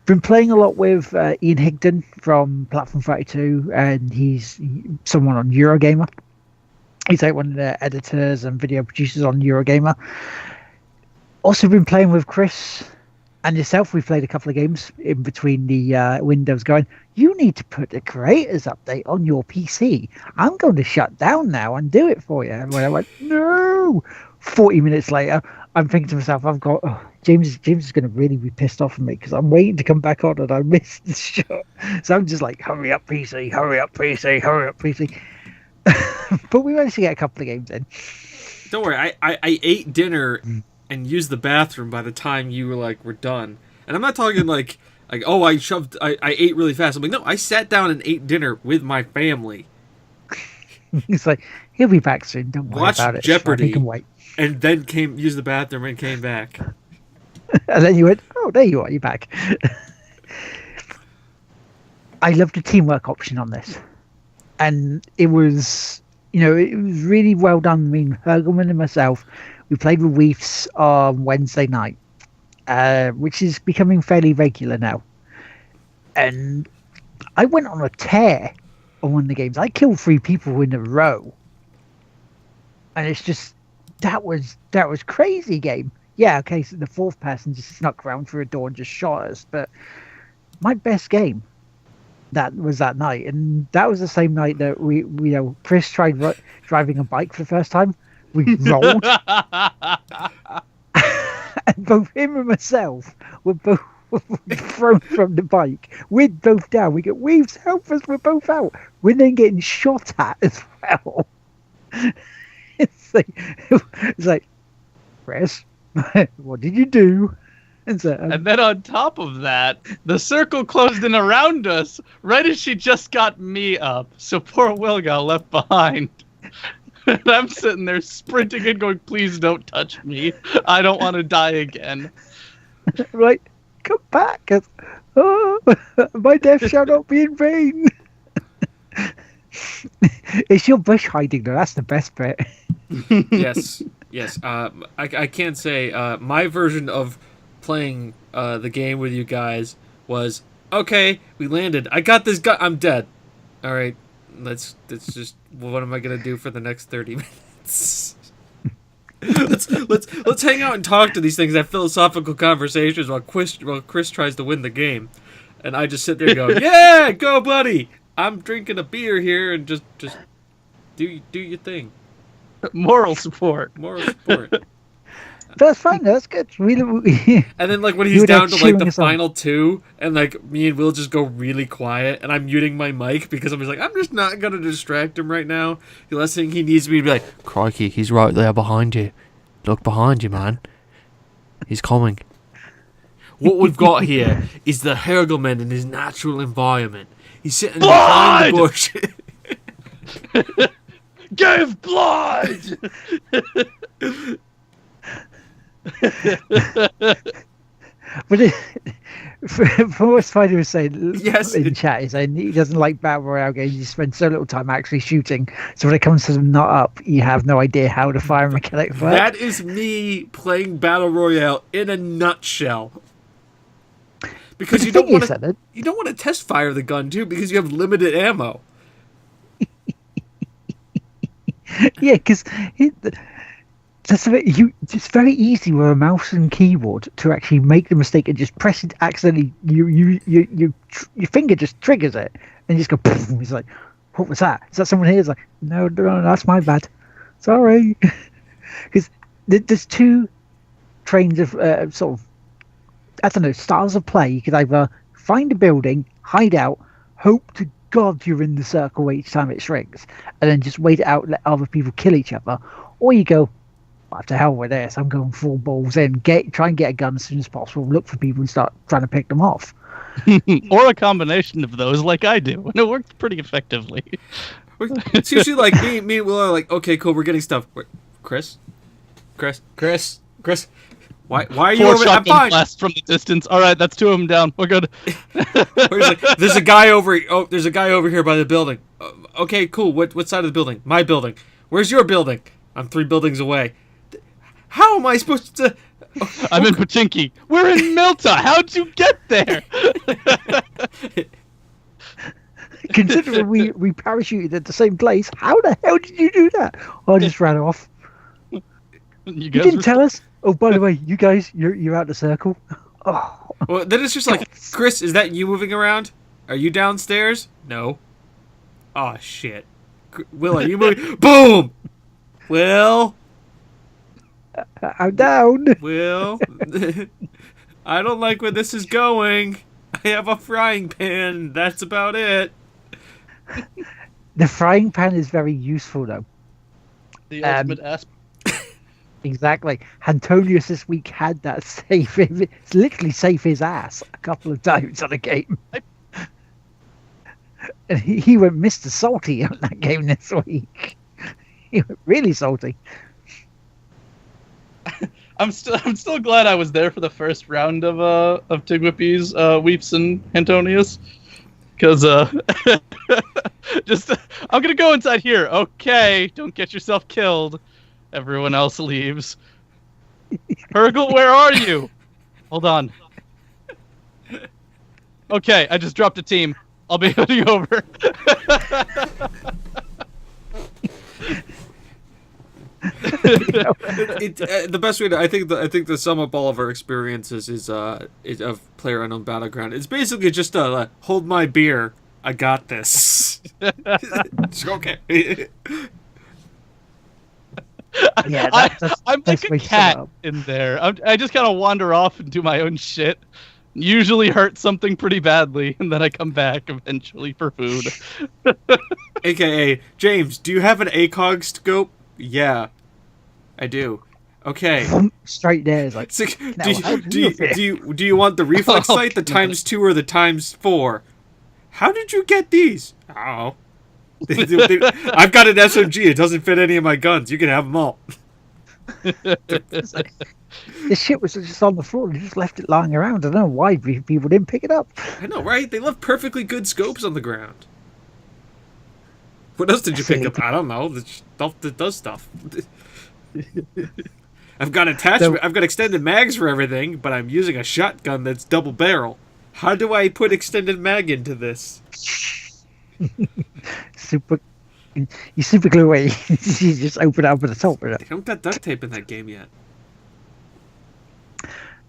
Been playing a lot with Ian Higdon from Platform 32, and he's someone on Eurogamer. He's like one of the editors and video producers on Eurogamer. Also been playing with Chris and yourself. We've played a couple of games in between the windows going, you need to put the creators update on your PC. I'm going to shut down now and do it for you. And when I went, no! 40 minutes later, I'm thinking to myself, James is going to really be pissed off at me because I'm waiting to come back on and I missed the shot. So I'm just like, hurry up, PC, hurry up, PC, hurry up, PC. But we managed to get a couple of games in. Don't worry, I ate dinner and used the bathroom by the time you were like, we're done. And I'm not talking like I ate really fast. I'm like, no, I sat down and ate dinner with my family. He's like, he'll be back soon. Don't worry about it. Jeopardy. He can wait. And then used the bathroom and came back. And then you went, oh, there you are. You're back. I love the teamwork option on this. And it was, it was really well done. I mean, Hergelman and myself, we played with Weefs on Wednesday night, which is becoming fairly regular now. And I went on a tear on one of the games. I killed 3 people in a row. And it's just, that was crazy game. Yeah, okay, so the 4th person just snuck around through a door and just shot us. But my best game that was that night, and that was the same night that Chris tried driving a bike for the first time. We rolled, and both him and myself were both thrown from the bike. We're both down. We get Weaves, help us! We're both out. We're then getting shot at as well. It's like, Chris, what did you do? And then on top of that, the circle closed in around us right as she just got me up. So poor Will got left behind. And I'm sitting there sprinting and going, please don't touch me. I don't want to die again. Right, come back. Oh, my death shall not be in vain. It's your bush hiding though. That's the best bit. Yes. I can't say my version of playing the game with you guys was, okay, we landed. I got this gun. I'm dead. All right, let's just. What am I gonna do for the next 30 minutes? let's hang out and talk to these things, have philosophical conversations while Chris tries to win the game, and I just sit there and go, yeah, go buddy. I'm drinking a beer here and just do your thing. Moral support. That's fine. That's good. And then like when he's down to like the final two, and like me and Will just go really quiet, and I'm muting my mic because I'm just not gonna distract him right now. The last thing he needs me to be like, crikey, he's right there behind you. Look behind you, man. He's coming. What we've got here is the Hergelman in his natural environment. He's sitting behind the bush. Give blood! But from what Spider was saying, yes, in chat, he's saying he doesn't like battle royale games. You spend so little time actually shooting, so when it comes to them not up, you have no idea how the fire mechanics work. That is me playing battle royale in a nutshell. Because you don't want to test fire the gun too, because you have limited ammo. Yeah, because it's very easy with a mouse and keyboard to actually make the mistake and just press it accidentally. Your finger just triggers it and you just go. Poof, it's like, what was that? Is that someone here? It's like, no, that's my bad. Sorry. Because there's two trains of sort of, I don't know, styles of play. You could either find a building, hide out, hope to God you're in the circle each time it shrinks, and then just wait it out, let other people kill each other, or you go, to hell with this, I'm going full balls in, try and get a gun as soon as possible, look for people and start trying to pick them off. Or a combination of those like I do, and it works pretty effectively. It's usually like me and Will are like, okay, cool, we're getting stuff. Wait, Chris? Why are you over there? I'm fine. Blast from the distance. All right, that's two of them down. We're good. Like, there's a guy over here by the building. Okay, cool. What side of the building? My building. Where's your building? I'm 3 buildings away. How am I supposed to? I'm in Pachinki. We're in Milta. How'd you get there? Considering we parachuted at the same place, how the hell did you do that? I just ran off. You didn't tell us. Oh, by the way, you guys, you're out the circle. Oh. Well, then it's just like, Chris, is that you moving around? Are you downstairs? No. Oh shit. Will, are you moving? Boom. Will. I'm down. Will. I don't like where this is going. I have a frying pan. That's about it. The frying pan is very useful, though. The ultimate aspect. Exactly. Antonius this week had that save. It's literally save his ass a couple of times on a game. And he went Mr. Salty on that game this week. He went really salty. I'm still glad I was there for the first round of Tigwhippies, Weeps, and Antonius. Because I'm gonna go inside here. Okay, don't get yourself killed. Everyone else leaves. Hergel, where are you? Hold on. Okay, I just dropped a team. I'll be heading over. The best way to I think the sum up all of our experiences is of PlayerUnknown Battleground. It's basically just hold my beer. I got this. It's okay. Yeah, I'm that's like a way to sum it cat up. in there. I just kind of wander off and do my own shit. Usually hurt something pretty badly, and then I come back eventually for food. AKA, James, do you have an ACOG scope? Yeah, I do. Okay. Straight there is like, So, now, how do you want the reflex Oh, sight, the God. ×2 or the ×4? How did you get these? I don't know. I've got an SMG. It doesn't fit any of my guns. You can have them all. This shit was just on the floor. They just left it lying around. I don't know why people didn't pick it up. I know, right? They left perfectly good scopes on the ground. What else did you pick up? I don't know. The stuff that does stuff. I've got attachment. I've got extended mags for everything, but I'm using a shotgun that's double barrel. How do I put extended mag into this? Super, you super glue away. You just open it up at the top. They don't got duct tape in that game yet.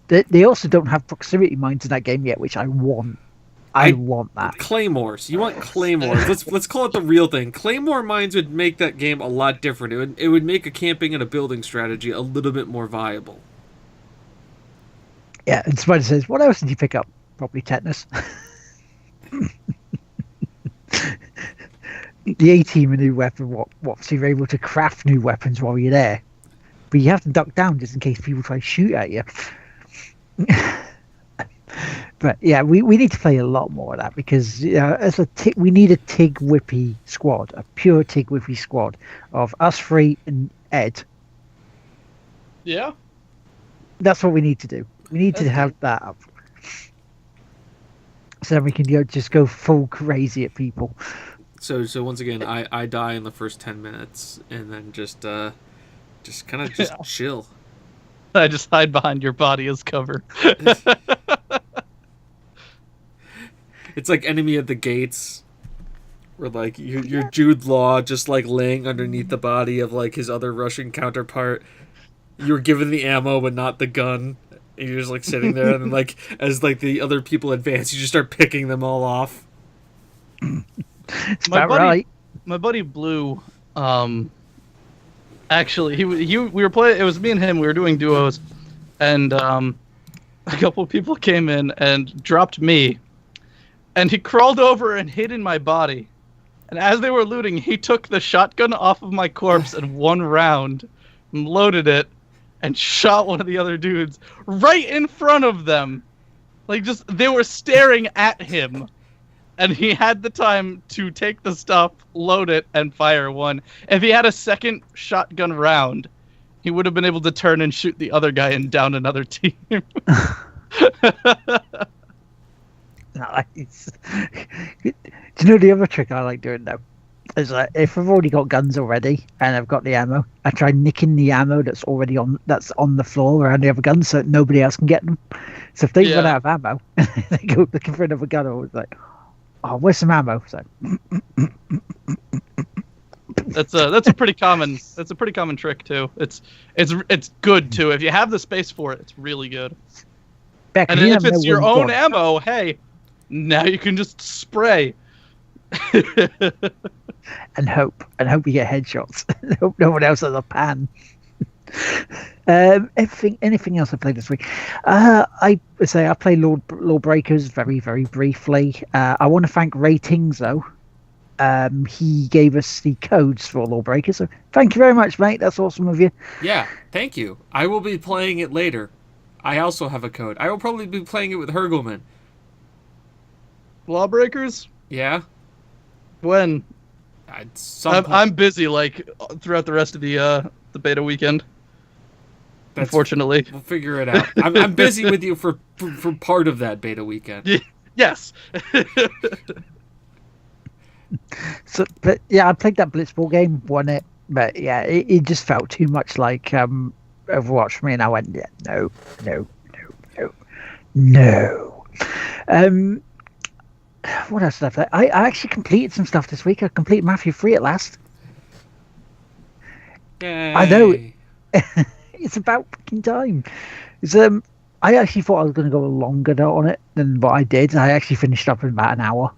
They also don't have proximity mines in that game yet, which I want. I want that. Claymores. You want claymores. Let's call it the real thing. Claymore mines would make that game a lot different. It would make a camping and a building strategy a little bit more viable. Yeah, and Spider says, what else did you pick up? Probably tetanus. The A-team, a new weapon, so you're able to craft new weapons while you're there. But you have to duck down just in case people try to shoot at you. But yeah, we need to play a lot more of that because as we need a Tig Whippy squad, a pure Tig Whippy squad of us three and Ed. Yeah. That's what we need to do. We need to have that up. So then we can just go full crazy at people. So once again, I die in the first 10 minutes and then just kind of chill. I just hide behind your body as cover. It's like Enemy at the Gates, where like you're Jude Law just like laying underneath the body of like his other Russian counterpart. You're given the ammo but not the gun. And you're just like sitting there, and then like as like the other people advance, you just start picking them all off. It's about right. My buddy Blue, actually, we were playing. It was me and him. We were doing duos, and a couple of people came in and dropped me, and he crawled over and hid in my body. And as they were looting, he took the shotgun off of my corpse in one round, and loaded it, and shot one of the other dudes right in front of them. Like, just, they were staring at him. And he had the time to take the stuff, load it, and fire one. If he had a second shotgun round, he would have been able to turn and shoot the other guy and down another team. Nice. Do you know the other trick I like doing though? Is like if I've already got guns already and I've got the ammo, I try nicking the ammo that's already on the floor around the other guns so that nobody else can get them. So if they run out of ammo, they go looking for another gun. Or it's like, oh, where's some ammo? So that's a pretty common trick too. It's good too. If you have the space for it, it's really good. Beck, And if it's your own ammo, hey, now you can just spray. and hope you get headshots. Hope no one else has a pan. Anything else I played this week? I played Lawbreakers very, very briefly. I want to thank Ratings though. He gave us the codes for Lawbreakers, so thank you very much, mate. That's awesome of you. Yeah, thank you. I will be playing it later. I also have a code. I will probably be playing it with Hergelman. Lawbreakers? Yeah. When? I'm busy like throughout the rest of the beta weekend. Unfortunately, we'll figure it out. I'm busy with you for part of that beta weekend. Yes. So, but yeah, I played that Blitzball game, won it, but yeah, it just felt too much like Overwatch for me, and I went, yeah, no. What else did I play? I actually completed some stuff this week. I completed Mafia 3 at last. Yay. I know. It's about fucking time. It's I actually thought I was going to go longer on it than what I did. I actually finished up in about an hour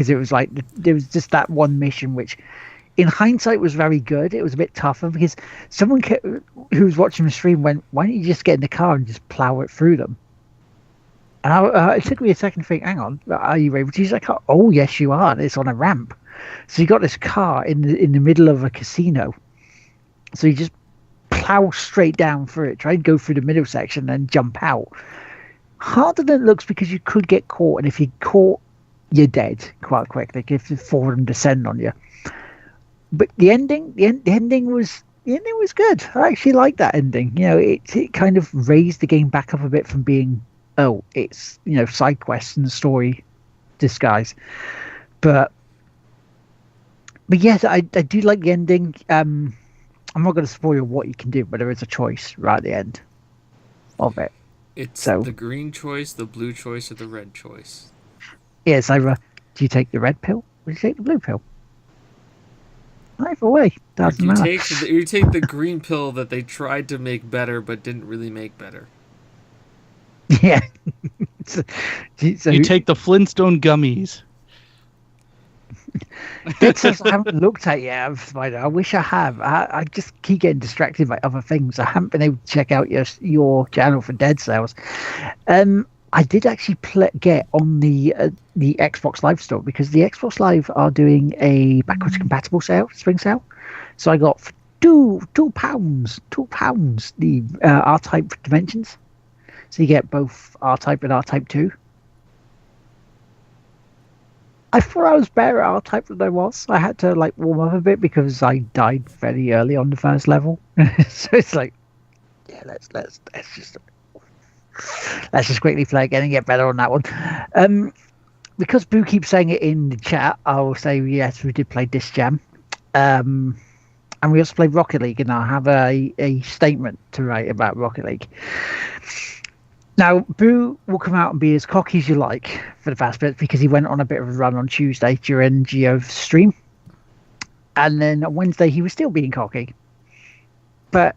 because it was like there was just that one mission which, in hindsight, was very good. It was a bit tougher because someone who was watching the stream went, "Why don't you just get in the car and just plow it through them?" And it took me a second to think, "Hang on, are you able to?" He's like, "Oh yes, you are. It's on a ramp." So you got this car in the middle of a casino. So you just plow straight down through it, try and go through the middle section, then jump out. Harder than it looks because you could get caught, and if you're caught, you're dead quite quickly if they fall and descend on you. But the ending was good. I actually liked that ending. It kind of raised the game back up a bit from being, oh, it's side quests and story disguise. But yes, I do like the ending. I'm not going to spoil what you can do, but there is a choice right at the end of it. It's the green choice, the blue choice, or the red choice. Yes, either do you take the red pill or do you take the blue pill? Either way, doesn't matter. You take the green pill that they tried to make better but didn't really make better. Yeah. so you take the Flintstone gummies. That's something I haven't looked at yet. I wish I have. I just keep getting distracted by other things. I haven't been able to check out your channel for Dead Cells. I did actually get on the Xbox Live store because the Xbox Live are doing a backwards compatible spring sale. So I got for £2 the R-Type dimensions. So you get both R-Type and R-Type 2. I thought I was better at R-Type than I was. I had to warm up a bit because I died very early on the first level. So it's like, yeah, let's just quickly play again and get better on that one. Because Boo keeps saying it in the chat, I'll say yes, we did play Disc Jam. And we also played Rocket League, and I have a statement to write about Rocket League. Now, Boo will come out and be as cocky as you like for the fast bits because he went on a bit of a run on Tuesday during Geo's stream. And then on Wednesday, he was still being cocky. But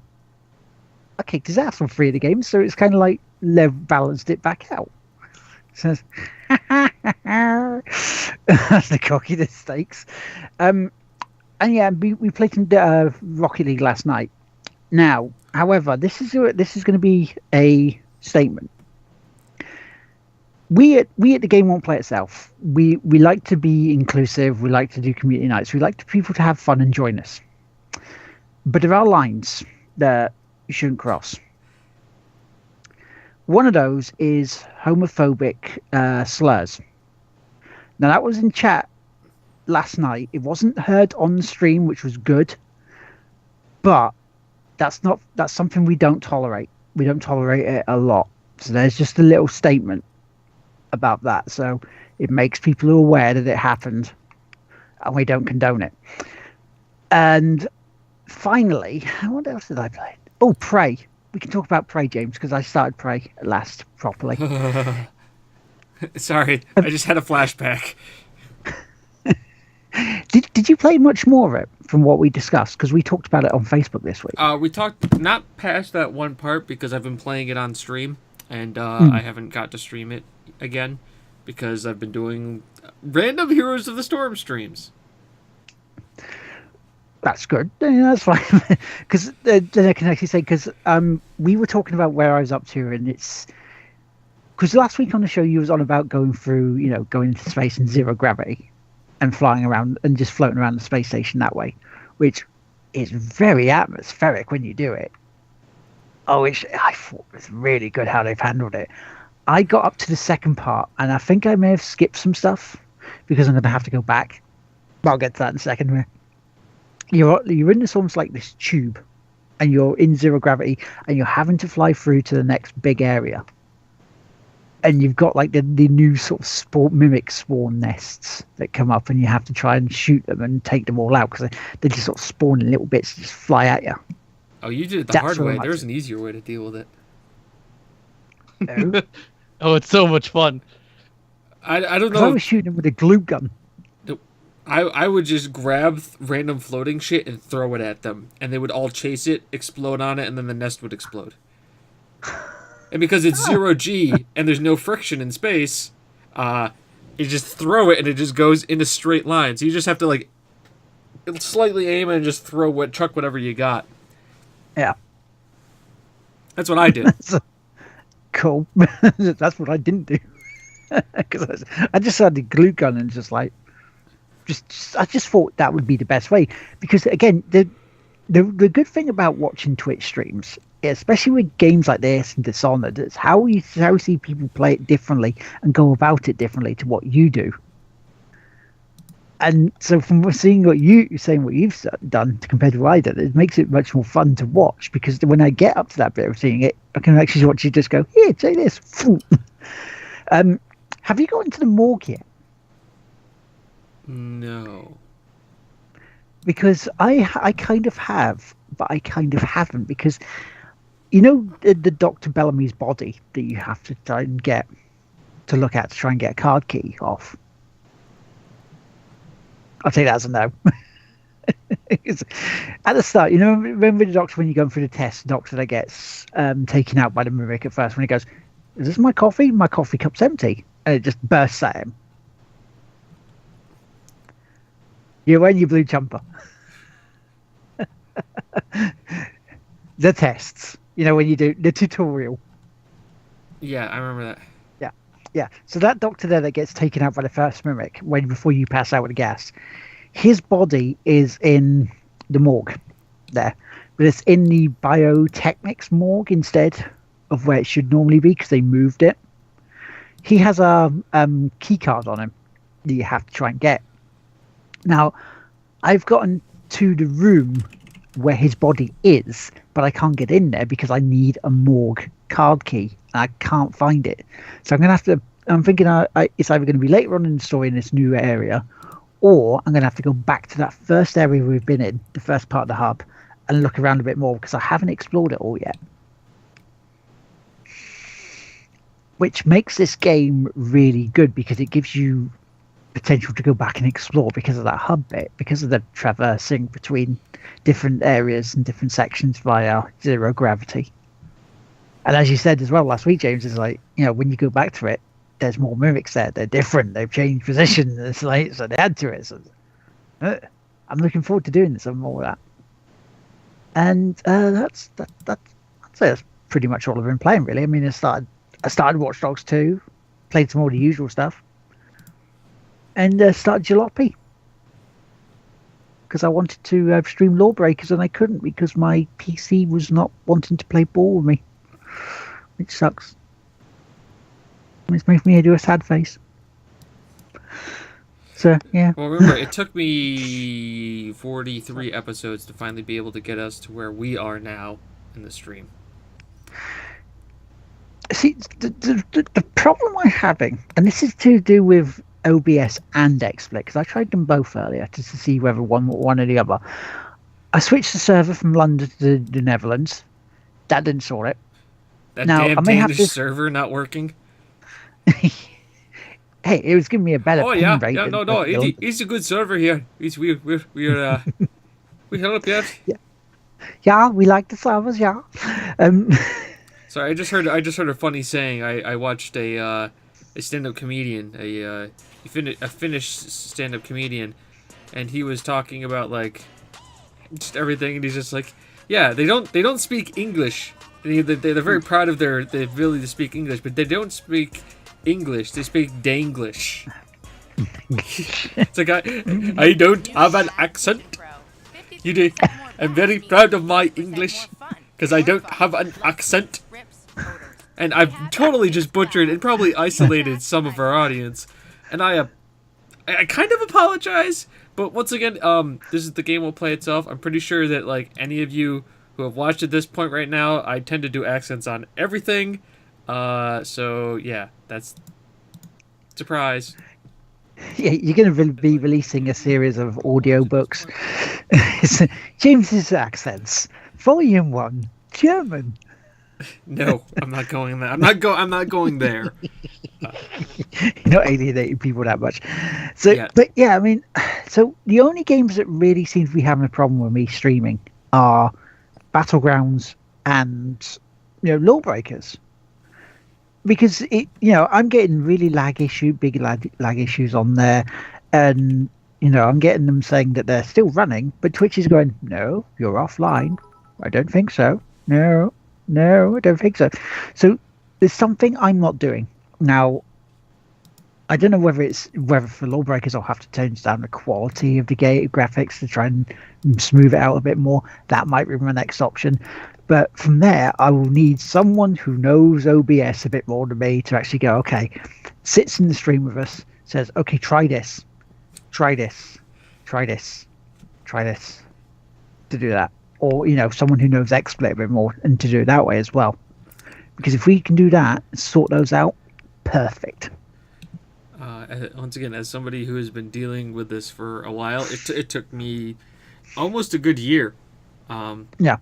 I kicked his ass on 3 of the games, so it's kind of like balanced it back out. So that's the cockiness stakes. And yeah, we played some Rocket League last night. Now, however, this is going to be a statement. We at the game won't play itself. We like to be inclusive. We like to do community nights. We like people to have fun and join us. But there are lines that you shouldn't cross. One of those is homophobic slurs. Now that was in chat last night. It wasn't heard on the stream, which was good. But that's something we don't tolerate. We don't tolerate it a lot. So there's just a little statement about that. So it makes people aware that it happened and we don't condone it. And finally, what else did I play? Oh, Prey. We can talk about Prey, James, because I started Prey last properly. Sorry, I just had a flashback. Did you play much more of it from what we discussed? Because we talked about it on Facebook this week. We talked not past that one part because I've been playing it on stream, and I haven't got to stream it again because I've been doing random Heroes of the Storm streams. That's good. Yeah, that's fine. Because then I can actually say, because we were talking about where I was up to, and it's because last week on the show you was on about going through, going into space in zero gravity and flying around and just floating around the space station that way, which is very atmospheric when you do it. I thought it was really good how they've handled it. I got up to the second part, and I think I may have skipped some stuff because I'm going to have to go back. But I'll get to that in a second. You're in this almost like this tube, and you're in zero gravity, and you're having to fly through to the next big area. And you've got like the new sort of mimic spawn nests that come up, and you have to try and shoot them and take them all out because they just sort of spawn in little bits and just fly at you. Oh, you did it the hard way. There's an easier way to deal with it. No? Oh, it's so much fun. I don't know. I was shooting them with a glue gun. I would just grab random floating shit and throw it at them, and they would all chase it, explode on it, and then the nest would explode. And because it's 0G and there's no friction in space, You just throw it and it just goes in a straight line. So you just have to like slightly aim and just chuck whatever you got. Yeah. That's what I did. Cool. That's what I didn't do. Because I just had the glue gun and just like, I just thought that would be the best way. Because again, the good thing about watching Twitch streams, especially with games like this and Dishonored, is how you see people play it differently and go about it differently to what you do. And so from seeing what you've done compared to what I did, it makes it much more fun to watch, because when I get up to that bit of seeing it, I can actually watch you just go, here, take this. Have you got into the morgue yet? No. Because I kind of have, but I kind of haven't, because you know the Dr. Bellamy's body that you have to try and get to look at to try and get a card key off. I'll take that as a no. At the start, you know, remember the doctor when you're going through the test, the doctor that gets taken out by the mimic at first, when he goes, "Is this my coffee? My coffee cup's empty," and it just bursts at him. You're wearing your blue jumper. The tests, you know, when you do the tutorial. Yeah, I remember that. Yeah, so that doctor there that gets taken out by the first mimic before you pass out with the gas, his body is in the morgue there, but it's in the biotechnics morgue instead of where it should normally be, because they moved it. He has a key card on him that you have to try and get. Now, I've gotten to the room where his body is, but I can't get in there because I need a morgue card key. I can't find it, so I'm thinking it's either going to be later on in the story in this new area, or I'm going to have to go back to that first area we've been in, the first part of the hub, and look around a bit more, because I haven't explored it all yet. Which makes this game really good, because it gives you potential to go back and explore because of that hub bit, because of the traversing between different areas and different sections via zero gravity. And as you said as well last week, James, is like, you know, when you go back to it, there's more mimics there. They're different. They've changed position. It's like, so they add to it. So, I'm looking forward to doing some more of that. And I'd say that's pretty much all I've been playing, really. I mean, I started Watch Dogs 2, played some more of the usual stuff, and started Jalopy, because I wanted to stream Lawbreakers and I couldn't, because my PC was not wanting to play ball with me, which sucks. It's making me do a sad face. So, yeah. Well, remember, it took me 43 episodes to finally be able to get us to where we are now in the stream. See, the problem I'm having, and this is to do with OBS and XSplit, because I tried them both earlier just to see whether one or the other. I switched the server from London to the Netherlands. That didn't sort it. That now, damn I may Danish have to... server not working. Hey, it was giving me a better ping rate. Yeah, no, it's a good server here. We're we help you. Yeah, we like the servers. Yeah. Sorry, I just heard a funny saying. I watched a stand-up comedian, a Finnish stand-up comedian, and he was talking about like just everything, and he's just like, yeah, they don't speak English. They're very proud of their ability to speak English, but they don't speak English. They speak Danglish. It's like I don't have an accent. You do. I'm very proud of my English because I don't have an accent. And I've totally just butchered and probably isolated some of our audience, and I kind of apologize. But once again, this is the game will play itself. I'm pretty sure that like any of you who have watched at this point right now, I tend to do accents on everything. So yeah, that's surprise. Yeah, you're going to be releasing a series of audiobooks. James's accents, Volume 1, German. No, I'm not going there. I'm not going there. You're not alienating people that much. So, yeah. But yeah, I mean, so the only games that really seem to be having a problem with me streaming are Battlegrounds and Lawbreakers. because I'm getting really big lag issues on there, and I'm getting them saying that they're still running, but Twitch is going, no, you're offline. I don't think so. No, no, I don't think so. So there's something I'm not doing now. I don't know whether for lawbreakers I'll have to tone down the quality of the game graphics to try and smooth it out a bit more. That might be my next option. But from there, I will need someone who knows OBS a bit more than me to actually go, okay, sits in the stream with us, says, okay, try this, try this, try this, try this, to do that. Or, someone who knows XSplit a bit more and to do it that way as well. Because if we can do that, sort those out, perfect. Once again, as somebody who has been dealing with this for a while, it took me almost a good year. Yeah.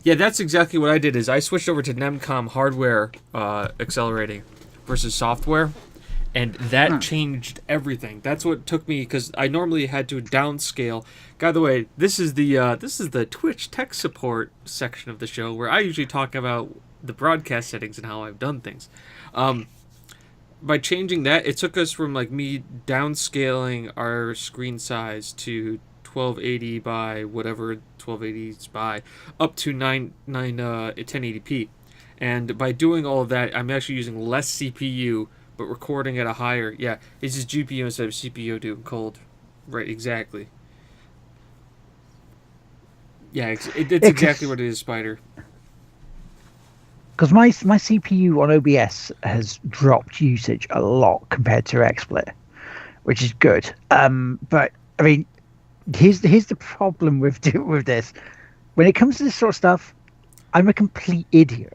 Yeah, that's exactly what I did. Is I switched over to Nemcom hardware accelerating versus software, and that changed everything. That's what took me, because I normally had to downscale. By the way, this is the Twitch tech support section of the show where I usually talk about the broadcast settings and how I've done things. By changing that, it took us from like me downscaling our screen size to 1280 by whatever 1280 is by, up to 1080p. And by doing all of that, I'm actually using less CPU, but recording at a higher. Yeah, it's just GPU instead of CPU doing cold. Right, exactly. Yeah, it's exactly what it is, Spider. Because my CPU on OBS has dropped usage a lot compared to XSplit, which is good. But I mean, here's the problem with this. When it comes to this sort of stuff, I'm a complete idiot.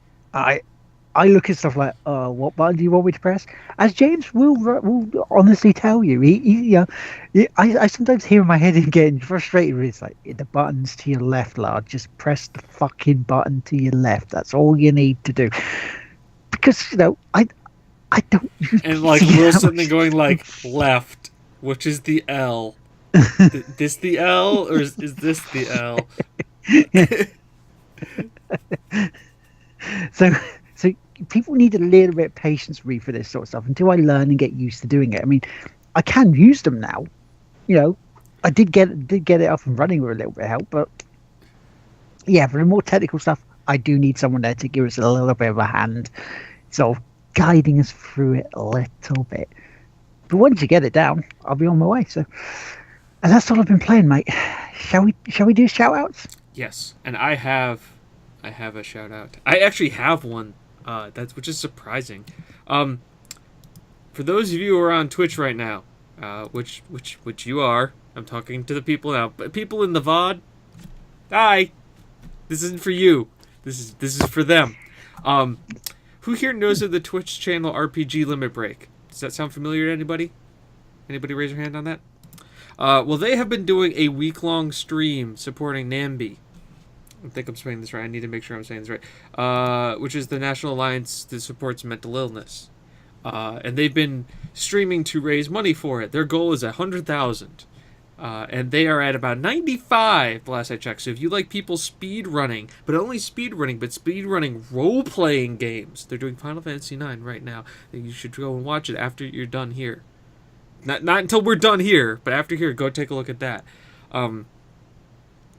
I look at stuff like, what button do you want me to press? As James will honestly tell you, I sometimes hear in my head him getting frustrated. It's like, the button's to your left, lad. Just press the fucking button to your left. That's all you need to do. Because I don't. And like Will sitting going like left, which is the L. This the L, or is this the L? So people need a little bit of patience with me for this sort of stuff until I learn and get used to doing it. I mean, I can use them now. I did get it up and running with a little bit of help, but yeah, for the more technical stuff, I do need someone there to give us a little bit of a hand, sort of guiding us through it a little bit. But once you get it down, I'll be on my way. So, and that's all I've been playing, mate. Shall we do shout outs? Yes, and I have a shout out. I actually have one. Which is surprising. For those of you who are on Twitch right now, which you are, I'm talking to the people now. But people in the VOD, hi. This isn't for you. This is for them. Who here knows of the Twitch channel RPG Limit Break? Does that sound familiar to anybody? Anybody raise your hand on that? Well, they have been doing a week-long stream supporting NAMBY. I think I'm saying this right. I need to make sure I'm saying this right. Which is the National Alliance that supports mental illness. And they've been streaming to raise money for it. Their goal is 100,000. And they are at about 95 the last I checked. So if you like people speed running, but not only speed running role-playing games. They're doing Final Fantasy IX right now. You should go and watch it after you're done here. Not until we're done here, but after here, go take a look at that.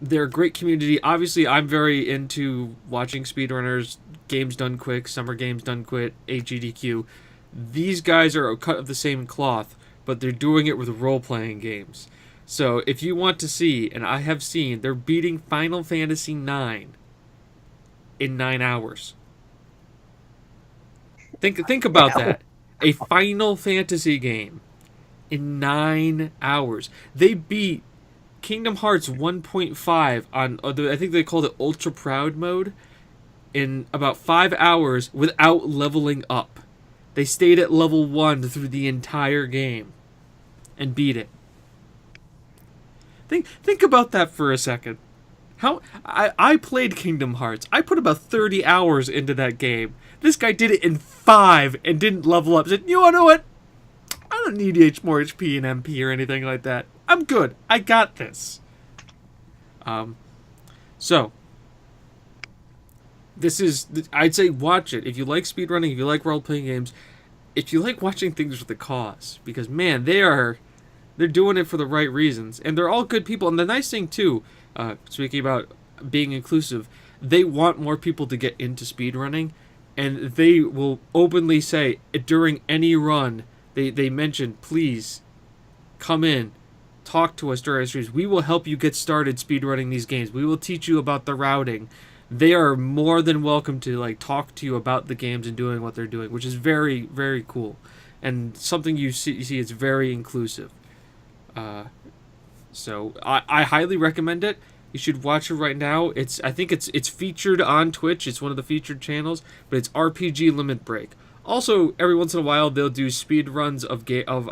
They're a great community. Obviously, I'm very into watching speedrunners, games done quick, summer games done quick, HGDQ. These guys are a cut of the same cloth, but they're doing it with role-playing games. So if you want to see, and I have seen, they're beating Final Fantasy IX in 9 hours. Think about that. A Final Fantasy game in 9 hours. They beat Kingdom Hearts 1.5 on, I think they called it Ultra Proud mode, in about 5 hours without leveling up. They stayed at level 1 through the entire game and beat it. Think about that for a second. How I played Kingdom Hearts. I put about 30 hours into that game. This guy did it in 5 and didn't level up. Said, you wanna know what? I don't need more HP and MP or anything like that. I'm good. I got this. So, I'd say watch it if you like speedrunning, if you like role playing games, if you like watching things with a cause, because man, they're doing it for the right reasons, and they're all good people. And the nice thing too, speaking about being inclusive, they want more people to get into speedrunning, and they will openly say during any run, they mention, please come in, talk to us during our streams. We will help you get started speedrunning these games. We will teach you about the routing. They are more than welcome to like talk to you about the games and doing what they're doing, which is very, very cool, and something you see it's very inclusive. Uh, so I highly recommend it. You should watch it right now. I think it's featured on Twitch. It's one of the featured channels, but it's RPG Limit Break. Also, every once in a while they'll do speed runs of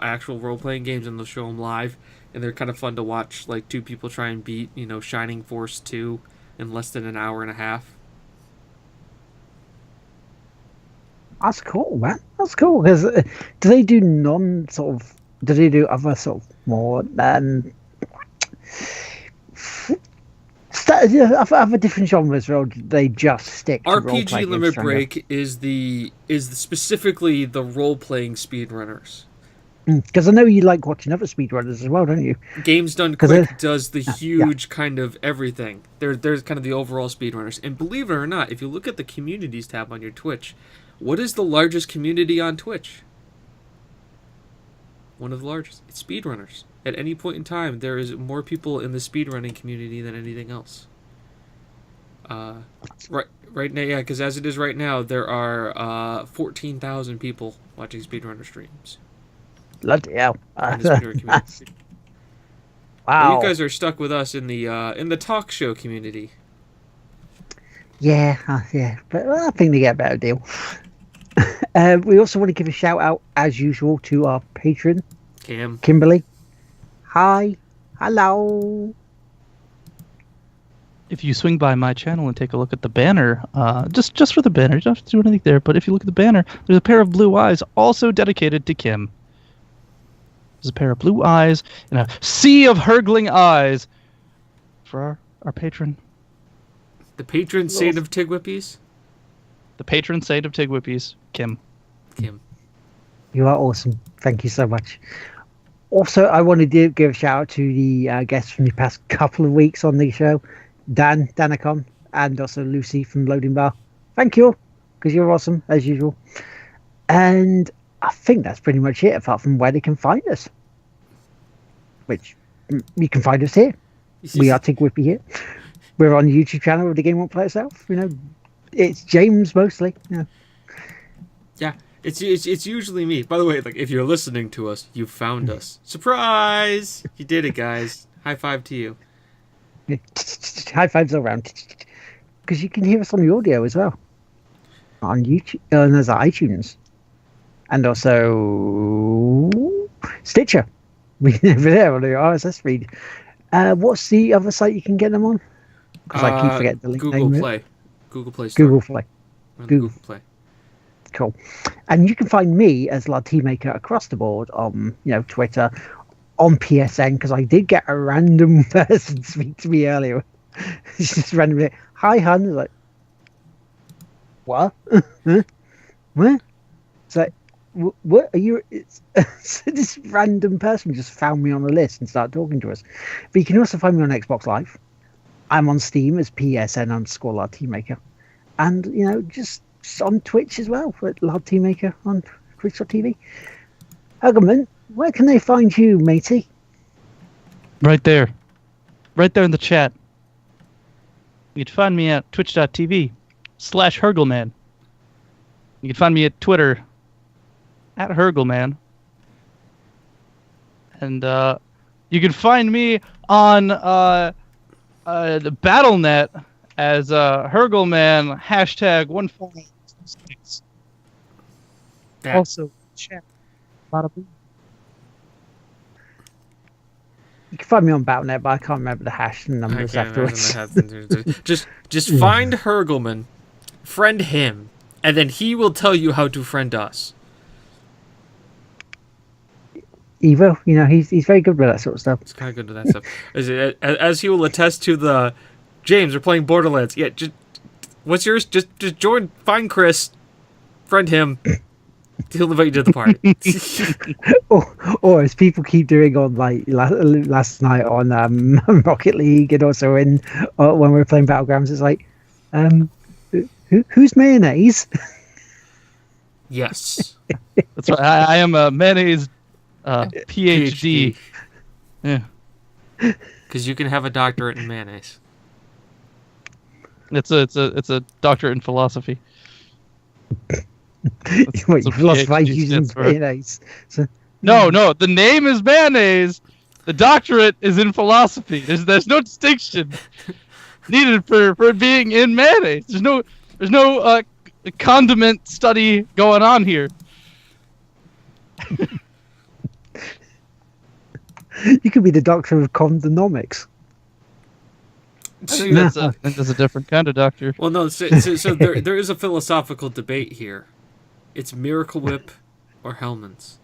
actual role playing games, and they'll show them live, and they're kind of fun to watch. Like two people try and beat Shining Force 2 in less than an hour and a half. That's cool, man. That's cool. Because do they do non sort of? Do they do other sort of more other different genres, or do they just stick to RPG Limit games, Break is specifically the role playing speedrunners. Because I know you like watching other speedrunners as well, don't you? Games Done Quick does the huge kind of everything. There's kind of the overall speedrunners. And believe it or not, if you look at the communities tab on your Twitch, what is the largest community on Twitch? One of the largest. It's speedrunners. At any point in time, there is more people in the speedrunning community than anything else. Right now, yeah, because as it is right now, there are 14,000 people watching speedrunner streams. Bloody hell! In the speedrunner community. Wow. Well, you guys are stuck with us in the talk show community. Yeah, but I think they get a better deal. We also want to give a shout out, as usual, to our patron, Kimberly. Hi, hello. If you swing by my channel and take a look at the banner, just for the banner, you don't have to do anything there, but if you look at the banner, there's a pair of blue eyes also dedicated to Kim. There's a pair of blue eyes and a sea of hurgling eyes for our patron. The patron saint of Tigwhippies? The patron saint of Tigwhippies, Kim. You are awesome. Thank you so much. Also, I wanted to give a shout out to the guests from the past couple of weeks on the show, Danicon, and also Lucy from Loading Bar. Thank you, because you're awesome, as usual. And I think that's pretty much it, apart from where they can find us. Which, you can find us here. We are Tigwhippy here. We're on the YouTube channel of The Game Won't Play Itself. It's James mostly. Yeah, it's usually me. By the way, like if you're listening to us, you found us. Surprise! You did it, guys. High five to you. High fives all around. Because you can hear us on the audio as well. On YouTube, and there's iTunes. And also Stitcher. Over there on the RSS feed. What's the other site you can get them on? Because I keep forgetting the link. Google Play. Google Play Store. Google Play. Google Play. Cool. And you can find me as Maker across the board on Twitter, on PSN, because I did get a random person speak to me earlier. Just randomly, hi hun. I was like, what? Huh? What? It's like, what are you? So this random person just found me on a list and started talking to us. But you can also find me on Xbox Live. I'm on Steam as PSN_LardTeammaker. And, just on Twitch as well, at LardTeammaker on Twitch.tv. Huggerman, where can they find you, matey? Right there. Right there in the chat. You can find me at twitch.tv/Hurgleman. You can find me at Twitter at Hurgleman. And you can find me on the BattleNet as Hurgleman #146. Also, chat. Bada boom. You can find me on BattleNet, but I can't remember the hash and numbers afterwards. Just find Hurgleman, friend him, and then he will tell you how to friend us. Evo, he's very good with that sort of stuff. He's kind of good with that stuff. As he will attest to the... James, we're playing Borderlands. Yeah, just What's yours? Just join. Find Chris. Friend him. He'll invite you to the party. Or as people keep doing on like last night on Rocket League, and also in when we were playing Battlegrounds, it's like, who's mayonnaise? Yes. That's right. I am a mayonnaise PhD. Yeah. Because you can have a doctorate in mayonnaise. It's a doctorate in philosophy. Wait, you've lost five PhD using stands for. mayonnaise. So, No, the name is mayonnaise. The doctorate is in philosophy. There's no distinction needed for it being in mayonnaise. There's no condiment study going on here. you could be the doctor of condonomics. I think that's a different kind of doctor. Well, no. So there is a philosophical debate here. It's Miracle Whip or Hellman's.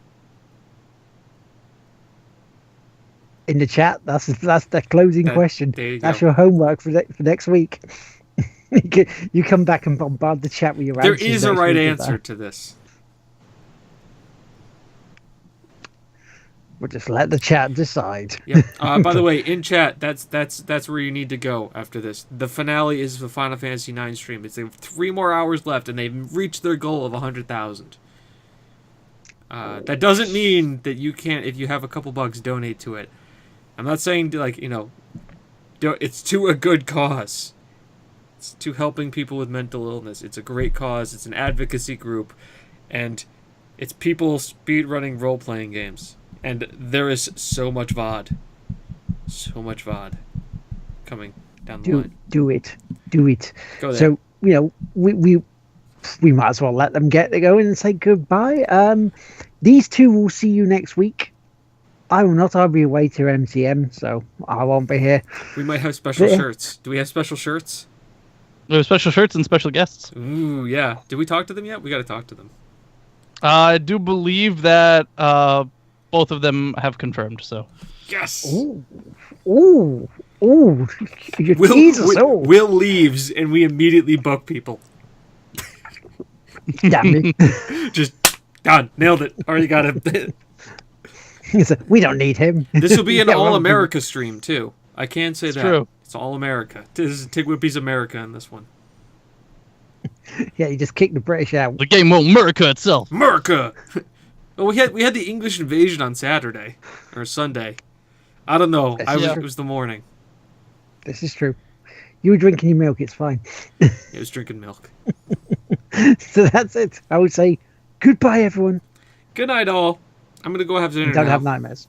In the chat, that's the closing question. There you That's go. your homework for next week. you come back and bombard the chat with your There answers. is a next right week, answer to this. We'll just let the chat decide. Yep. By the way, in chat, that's where you need to go after this. The finale is the Final Fantasy IX stream. It's 3 more hours left, and they've reached their goal of 100,000. That doesn't mean that you can't, if you have a couple bucks, donate to it. I'm not saying it's to a good cause. It's to helping people with mental illness. It's a great cause. It's an advocacy group, and it's people speedrunning role-playing games. And there is so much VOD. So much VOD coming down the line. Do it. Go there. So, we might as well let them get to going and say goodbye. These two will see you next week. I will not. I'll be away to MTM, so I won't be here. We might have special shirts. Do we have special shirts? We have special shirts and special guests. Ooh, yeah. Did we talk to them yet? We got to talk to them. I do believe that both of them have confirmed. So Yes. Ooh. You tease us all. Will leaves, and we immediately book people. Damn it. Just done. Nailed it. Already got it. We don't need him. This will be an Yeah, well, all-America stream, too. I can say that. true. It's all-America. This is Tig Whippy's America in this one. Yeah, you just kick the British out. the game won't America itself. America! Well, we had the English invasion on Saturday. Or Sunday. I don't know. It was the morning. This is true. You were drinking your milk, it's fine. It was drinking milk. So that's it. I would say goodbye, everyone. Good night, all. I'm going to go have dinner Don't now. have nightmares.